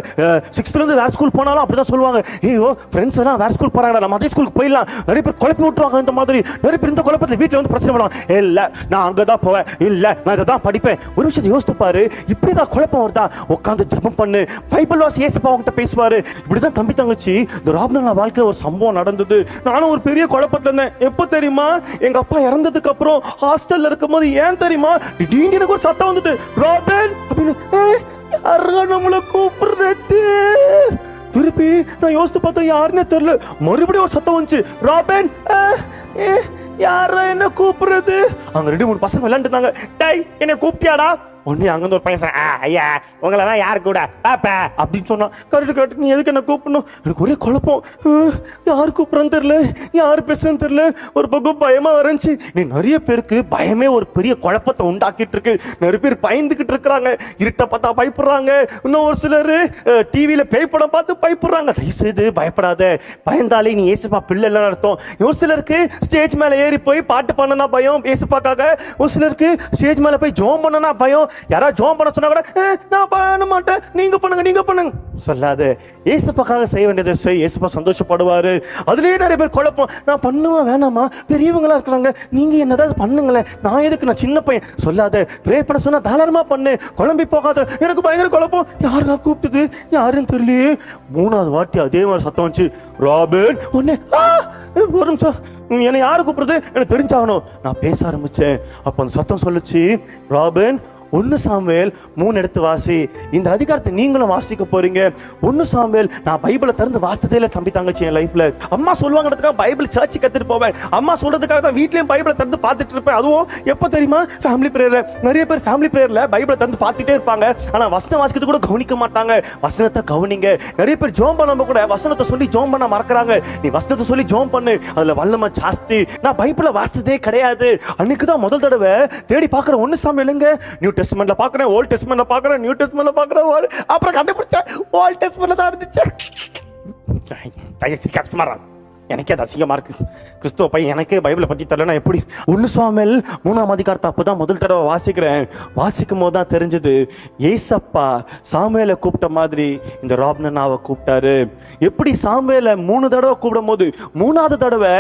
6th இருந்து வேற ஸ்கூல் போனாலும் அப்படிதான் சொல்லுவாங்க, ஐயோ ஃப்ரெண்ட்ஸ் எல்லாம் வேற ஸ்கூல் போறாங்கடா, நம்ம அதே ஸ்கூலுக்கு போயிடலாம். நிறைய பேர் குழப்பி விட்டுருவாங்க. இந்த மாதிரி நிறைய பேர் இந்த குழப்பத்தில் வீட்டில் வந்து பிரச்சனை பண்ணுவாங்க, இல்ல நான் அங்கதான் போவேன், இல்ல நான் இதை தான் படிப்பேன். ஒரு விஷயத்தை யோசித்து பாரு, இப்படிதான் குழப்பம் வருதா? உட்காந்து ஜெபம் பண்ணு, பைபிள் வாசி, ஏசப்பா அவங்ககிட்ட பேசுவாரு. இப்படிதான் தம்பி தங்கச்சி இந்த ராப்னா வாழ்க்கையில் ஒரு சம்பவம் நடந்தது. நானும் ஒரு பெரிய குழப்பத்தில் இருந்தேன். எப்போ தெரியுமா? எங்க அப்பா இறந்ததுக்கு அப்புறம் ஹாஸ்டல்ல இருக்கும்போது. ஏன் தெரியுமா? திடீர்னு எனக்கு ஒரு சத்தம் வந்தது, ராபன் அப்படின்னு. யாரா நம்மளை கூப்பிடுறது? திருப்பி நான் யோசித்து பார்த்தா யாருன்னு தெரியல. மறுபடியும் ஒரு சத்தம் வந்துச்சு, ராபன். யாரா என்ன கூப்பிடுறது? அங்க 2-3 பசங்க விளையாண்டு இருந்தாங்க. டேய் என்னை கூப்பிட்டியாடா? ஒன்னு அங்கிருந்து ஒரு பையன் சொன்னா, ஐயா உங்களெல்லாம் யாரு கூட பாப்பா அப்படின்னு சொன்னான். கரெக்ட், நீ எதுக்கு என்ன கூப்பிடணும்? எனக்கு ஒரே குழப்பம், யார் கூப்பிட்றன்னு தெரியல, யார் பேசுறேன்னு தெரியல. ஒரு பக்கம் பயமா இருந்துச்சு. நீ நிறைய பேருக்கு பயமே ஒரு பெரிய குழப்பத்தை உண்டாக்கிட்டு இருக்கு. நிறைய பேர் பயந்துகிட்டு இருக்கிறாங்க, இருட்ட பார்த்தா பயப்படுறாங்க. இன்னும் ஒரு சிலர் டிவியில பேய் படம் பார்த்து பயப்படுறாங்க. தயவு செய்து பயப்படாத, பயந்தாலே நீ ஏசப்பா பிள்ளை எல்லாம் அர்த்தம். ஒரு சிலருக்கு ஸ்டேஜ் மேல ஏறி போய் பாட்டு பண்ணனா பயம் ஏசப்பாக்காக. ஒரு சிலருக்கு ஸ்டேஜ் மேல போய் ஜோம் பண்ணனா பயம். யாராவது ஜோம் பண்ண சொன்னா கூட நான் பண்ண மாட்டேன், நீங்க பண்ணுங்க சொல்லாத. ஏசப்பாக்காக செய்ய வேண்டியதை செய், ஏசப்பா சந்தோஷப்படுவாரு. அதுலயே நிறைய பேர் குழப்பம், நான் பண்ணுவேன் வேணாமா, பெரியவங்களா இருக்கிறாங்க, நீங்க என்னதாவது பண்ணுங்களேன், நான் எதுக்கு, நான் சின்ன பையன். சொல்லாத. ப்ரே பண்ண சொன்னா தாராளமா பண்ணு, குழம்பி போகாத. எனக்கு பயங்கர குழப்பம், யாரா கூப்பிட்டது யாருன்னு தெரியலையே. 3வது வாட்டி அதே மாதிரி சத்தம் வந்துச்சு, ராபன். ஒன்னே ஒரு நிமிஷம், என்னை யாரு கூப்பிடுறது எனக்கு தெரிஞ்சாகணும். நான் பேச ஆரம்பிச்சேன். அப்ப அந்த சத்தம் சொல்லுச்சு, ராபன் 1 சாமுவேல் 3 எடுத்து வாசி. இந்த அதிகாரத்தை நீங்களும் வாசிக்க போறீங்க. 1 சாமுவேல் நான் பைபிளை திறந்து வாசித்ததே இல்லை தம்பி தங்கச்சி என் லைஃப்ல. அம்மா சொல்லுவாங்கிறதுக்காக பைபிள் சர்ச்சு கத்துட்டு போவேன். அம்மா சொல்றதுக்காக தான் வீட்லயும் பைபிளை திறந்து பார்த்துட்டு இருப்பேன். அதுவும் எப்ப தெரியுமா? ஃபேமிலி பிரேயர்ல. நிறைய பேர் ஃபேமிலி பிரேயர்ல பைபிளை திறந்து பார்த்துட்டே இருப்பாங்க, ஆனா வசனம் வாசிக்கிறது கூட கவனிக்க மாட்டாங்க. வசனத்தை கவனிங்க. நிறைய பேர் ஜோம் பண்ணும்போது கூட வசனத்தை சொல்லி ஜோம் பண்ண மறக்கிறாங்க. நீ வசனத்தை சொல்லி ஜோம் பண்ணு, அதுல வல்லமை ஜாஸ்தி. நான் பைபிளை வாசித்ததே கிடையாது. அன்னைக்கு தான் முதல் தடவை தேடி பார்க்குறேன். 1 சாமுவேலுங்க. நியூ டெஸ்ட்மென்ட்ல பார்க்கறேன், ஓல்ட் டெஸ்ட்மென்ட்ல பார்க்கறேன், நியூ டெஸ்ட்மென்ட்ல பார்க்கறேன். அப்புறம் கண்டுபிடிச்சேன் ஓல்ட் டெஸ்ட்மென்ட்ல தான் இருந்துச்சு. கஷ்டமா எனக்கே அது அசிங்கமா இருக்கு. கிறிஸ்துவ பையன் எனக்கே பைபிளை பத்தி தெரியலனா எப்படி? 1 சாமுவேல் 3ஆம் அதிகாரத்தை அப்பதான் முதல் தடவை வாசிக்கிறேன். வாசிக்கும் போது தான் தெரிஞ்சது, ஏசப்பா சாமுவேலை கூப்பிட்ட மாதிரி இந்த ராப்னாவை கூப்பிட்டாரு. எப்படி சாமுவேலை 3 தடவை கூப்பிடும் போது 3வது தடவை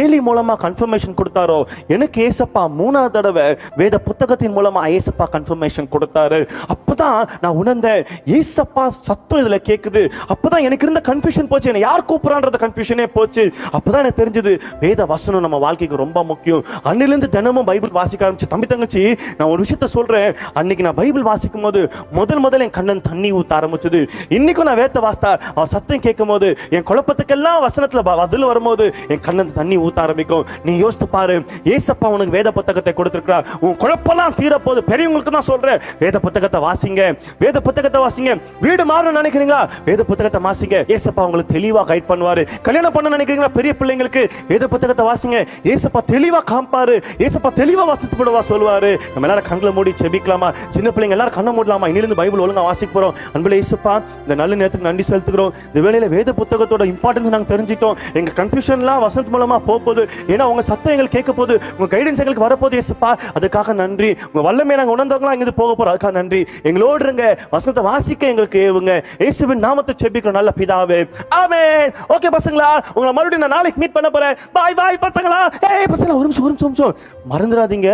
ஏலி மூலமா கன்ஃபர்மேஷன் கொடுத்தாரோ, எனக்கு ஏசப்பா 3வது தடவை வேத புத்தகத்தின் மூலமா ஏசப்பா கன்ஃபர்மேஷன் கொடுத்தாரு. அப்பதான் நான் உணர்ந்தேன், ஏசப்பா சத்தம் இதுல கேக்குது. அப்பதான் எனக்கு இருந்த கன்ஃபியூஷன் போச்சு, என்ன யார் கூப்பிடுறான்ற கன்ஃபியூஷனே போச்சு. அப்பதான் எனக்கு தெரிஞ்சது வேத வசனம் நம்ம வாழ்க்கைக்கு ரொம்ப முக்கியம். அன்னிலிருந்து தினமும் பைபிள் வாசிக்க ஆரம்பிச்சு. தம்பி தங்கச்சி, நான் ஒரு விஷயத்த சொல்றேன். அன்னைக்கு நான் பைபிள் வாசிக்கும் போது முதல் என் கண்ணன் தண்ணி ஊத்த ஆரம்பிச்சது. இன்னைக்கும் நான் வேத வாசித்தா அவர் சத்தம் கேட்கும் போது, என் குழப்பத்துக்கெல்லாம் வசனத்துல பதில் வரும்போது என் கண்ணன் தண்ணி ஊத்த ஆரம்பிக்கும். நீ யோசித்து பாரு, ஏசப்பா உனக்கு வேத புத்தகத்தை கொடுத்திருக்கிறார். உன் குழப்பெல்லாம் தீரப்போது. பெரியவங்களுக்கு தான் சொல்றேன், வேத புத்தகத்தை வாசிங்க, வேத புத்தகத்தை வாசிங்க. வீடு மாறணும்னு நினைக்கிறீங்களா? வேத புத்தகத்தை வாசிங்க. ஏசப்பா உங்களுக்கு தெளிவா கைட் பண்ணுவாரு. கல்யாணம் பண்ண நினைக்கிறீங்க, பிள்ளைங்களா பெரிய பிள்ளைங்களுக்கு வேத புத்தகத்தை வாசிங்க. ஏசப்பா தெளிவா காமிப்பாரு, ஏசப்பா தெளிவா வாசித்து போடுவா சொல்லுவாரு. நம்ம எல்லாரும் கண்களை மூடி செபிக்கலாமா? சின்ன பிள்ளைங்க எல்லாரும் கண்ணை மூடலாமா? இன்னிலிருந்து பைபிள் ஒழுங்கா வாசிக்க போறோம். அன்புள்ள ஏசப்பா, இந்த நல்ல நேரத்துக்கு நன்றி செலுத்துகிறோம். இந்த வேளையில வேத புத்தகத்தோட இம்பார்ட்டன்ஸ் நாங்க தெரிஞ்சிட்டோம். எங்க கன்ஃபியூஷன்லாம் வசந்த் மூலமா போகுது. ஏன்னா உங்க சத்தம் எங்களுக்கு கேட்க போகுது, உங்க கைடன்ஸ் எங்களுக்கு வரப்போகுது ஏசப்பா. அதுக்காக நன்றி. உங்க வல்லமையை நாங்க உணர்ந்தவங்களா இங்கிருந்து போக போறோம். அதுக்காக நன்றி. எங்களோடு இருங்க, வசனத்தை வாசிக்க எங்களுக்கு ஏவுங்க. இயேசுவின் நாமத்தை செபிக்கிறோம் நல்ல பிதாவே, ஆமென். ஓகே பசங்களா, உங்களை மறுபடியும் நான் நாளைக்கு மீட் பண்ண போறேன். பாய் பாய் பசங்களா. ஏய் பசங்களா, ஒரு நிமிஷம் மறந்துடாதீங்க,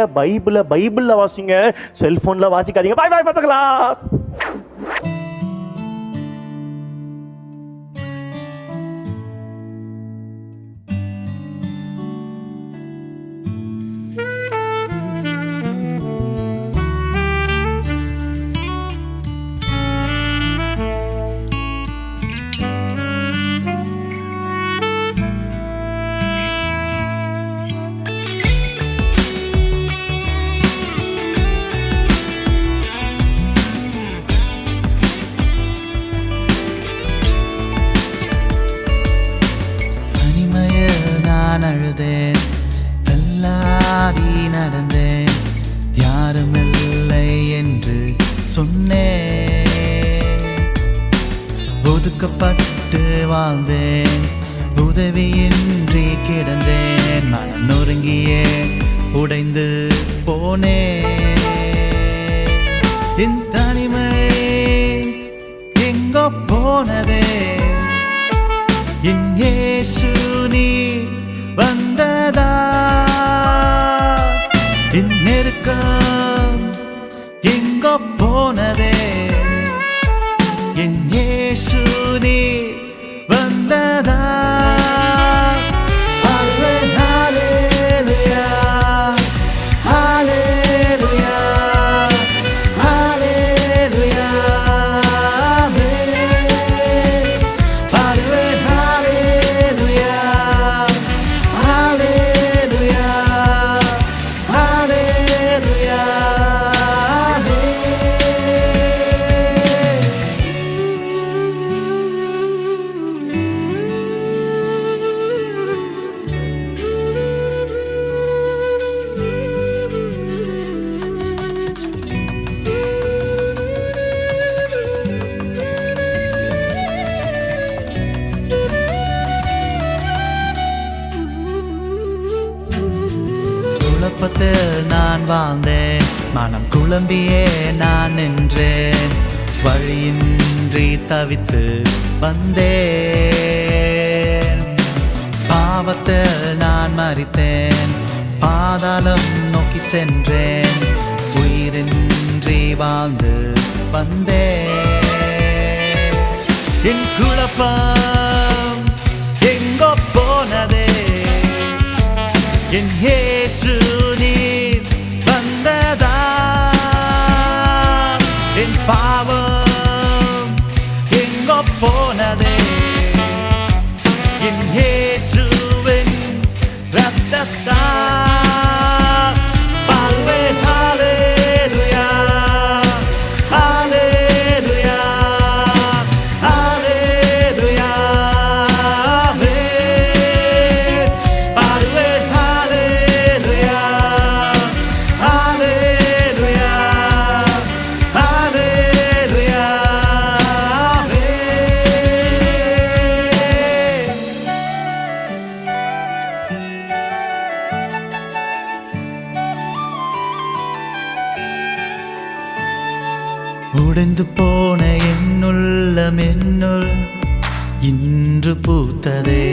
பைபிள்ல வாசிங்க, செல்போன்ல வாசிக்காதீங்க. பாய் பாய் பசங்களா. அழுதேன், தள்ளாடி நடந்தேன், யாருமில்லை என்று சொன்னேன். ஒதுக்கப்பட்டு வாழ்ந்தேன், உதவியின்றி கிடந்தேன், மனம் நொறுங்கியே உடைந்து போனேன். என் தனிமை எங்கோ போனதே, என் இயேசு நீ வந்ததா, என் நெருக்கம் எங்கோ போனதே, என் இயேசு நீ வந்ததா. ஹல்லேலூயா, ஹல்லேலூயா, ஹல்லேலூயா, குழப்பத்தில் நான் வாழ்ந்தேன், மனம் குழம்பியே நான் நின்றேன், வழியின்றி தவித்து வந்தேன். பாவத்தில் நான் மரித்தேன், பாதாளம் நோக்கி சென்றேன், உயிரின்றி வாழ்ந்து வந்தேன். என் குழப்பம் எங்கோ போனதே, என் இயேசு நீர் வந்ததா, என் பாவம் எங்கோ போனதே, என் இயேசுவின் ரத்தத்தால். பாடுவேன் ஹல்லேலூயா, ஹல்லேலூயா, ஹல்லேலூயா, ஆமென். பாடுவேன் ஹல்லேலூயா, ஹல்லேலூயா, ஹல்லேலூயா, ஆமென். உடைந்து போன என்னுள்ளம் என்னுள் இன்று பூத்ததே,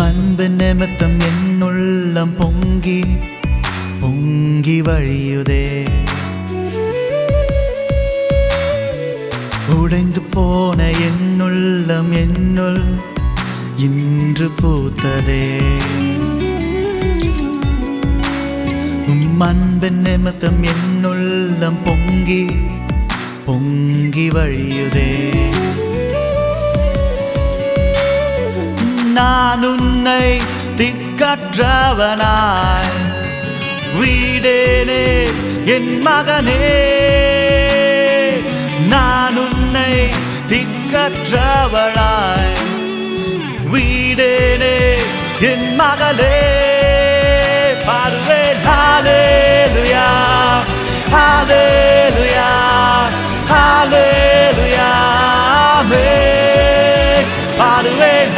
அன்பு நிமித்தம் என்னுள்ளம் பொங்கி பொங்கி வழியுதே. உடைந்து போன என்னுள்ளம் என்னுள் இன்று பூத்ததே, அன்பு நிமித்தம் என்னுள்ளம் பொங்கி பொங்கி வழியுதே. நான் உன்னை திக்கற்றவனாய் வீடேனே என் மகனே, நான் உன்னை திக்க நிலையற்றவளாய் வீடேனே என் மகளே பாடுவேன் ஹalleluya ஹalleluya ஹalleluya பாடுவேன்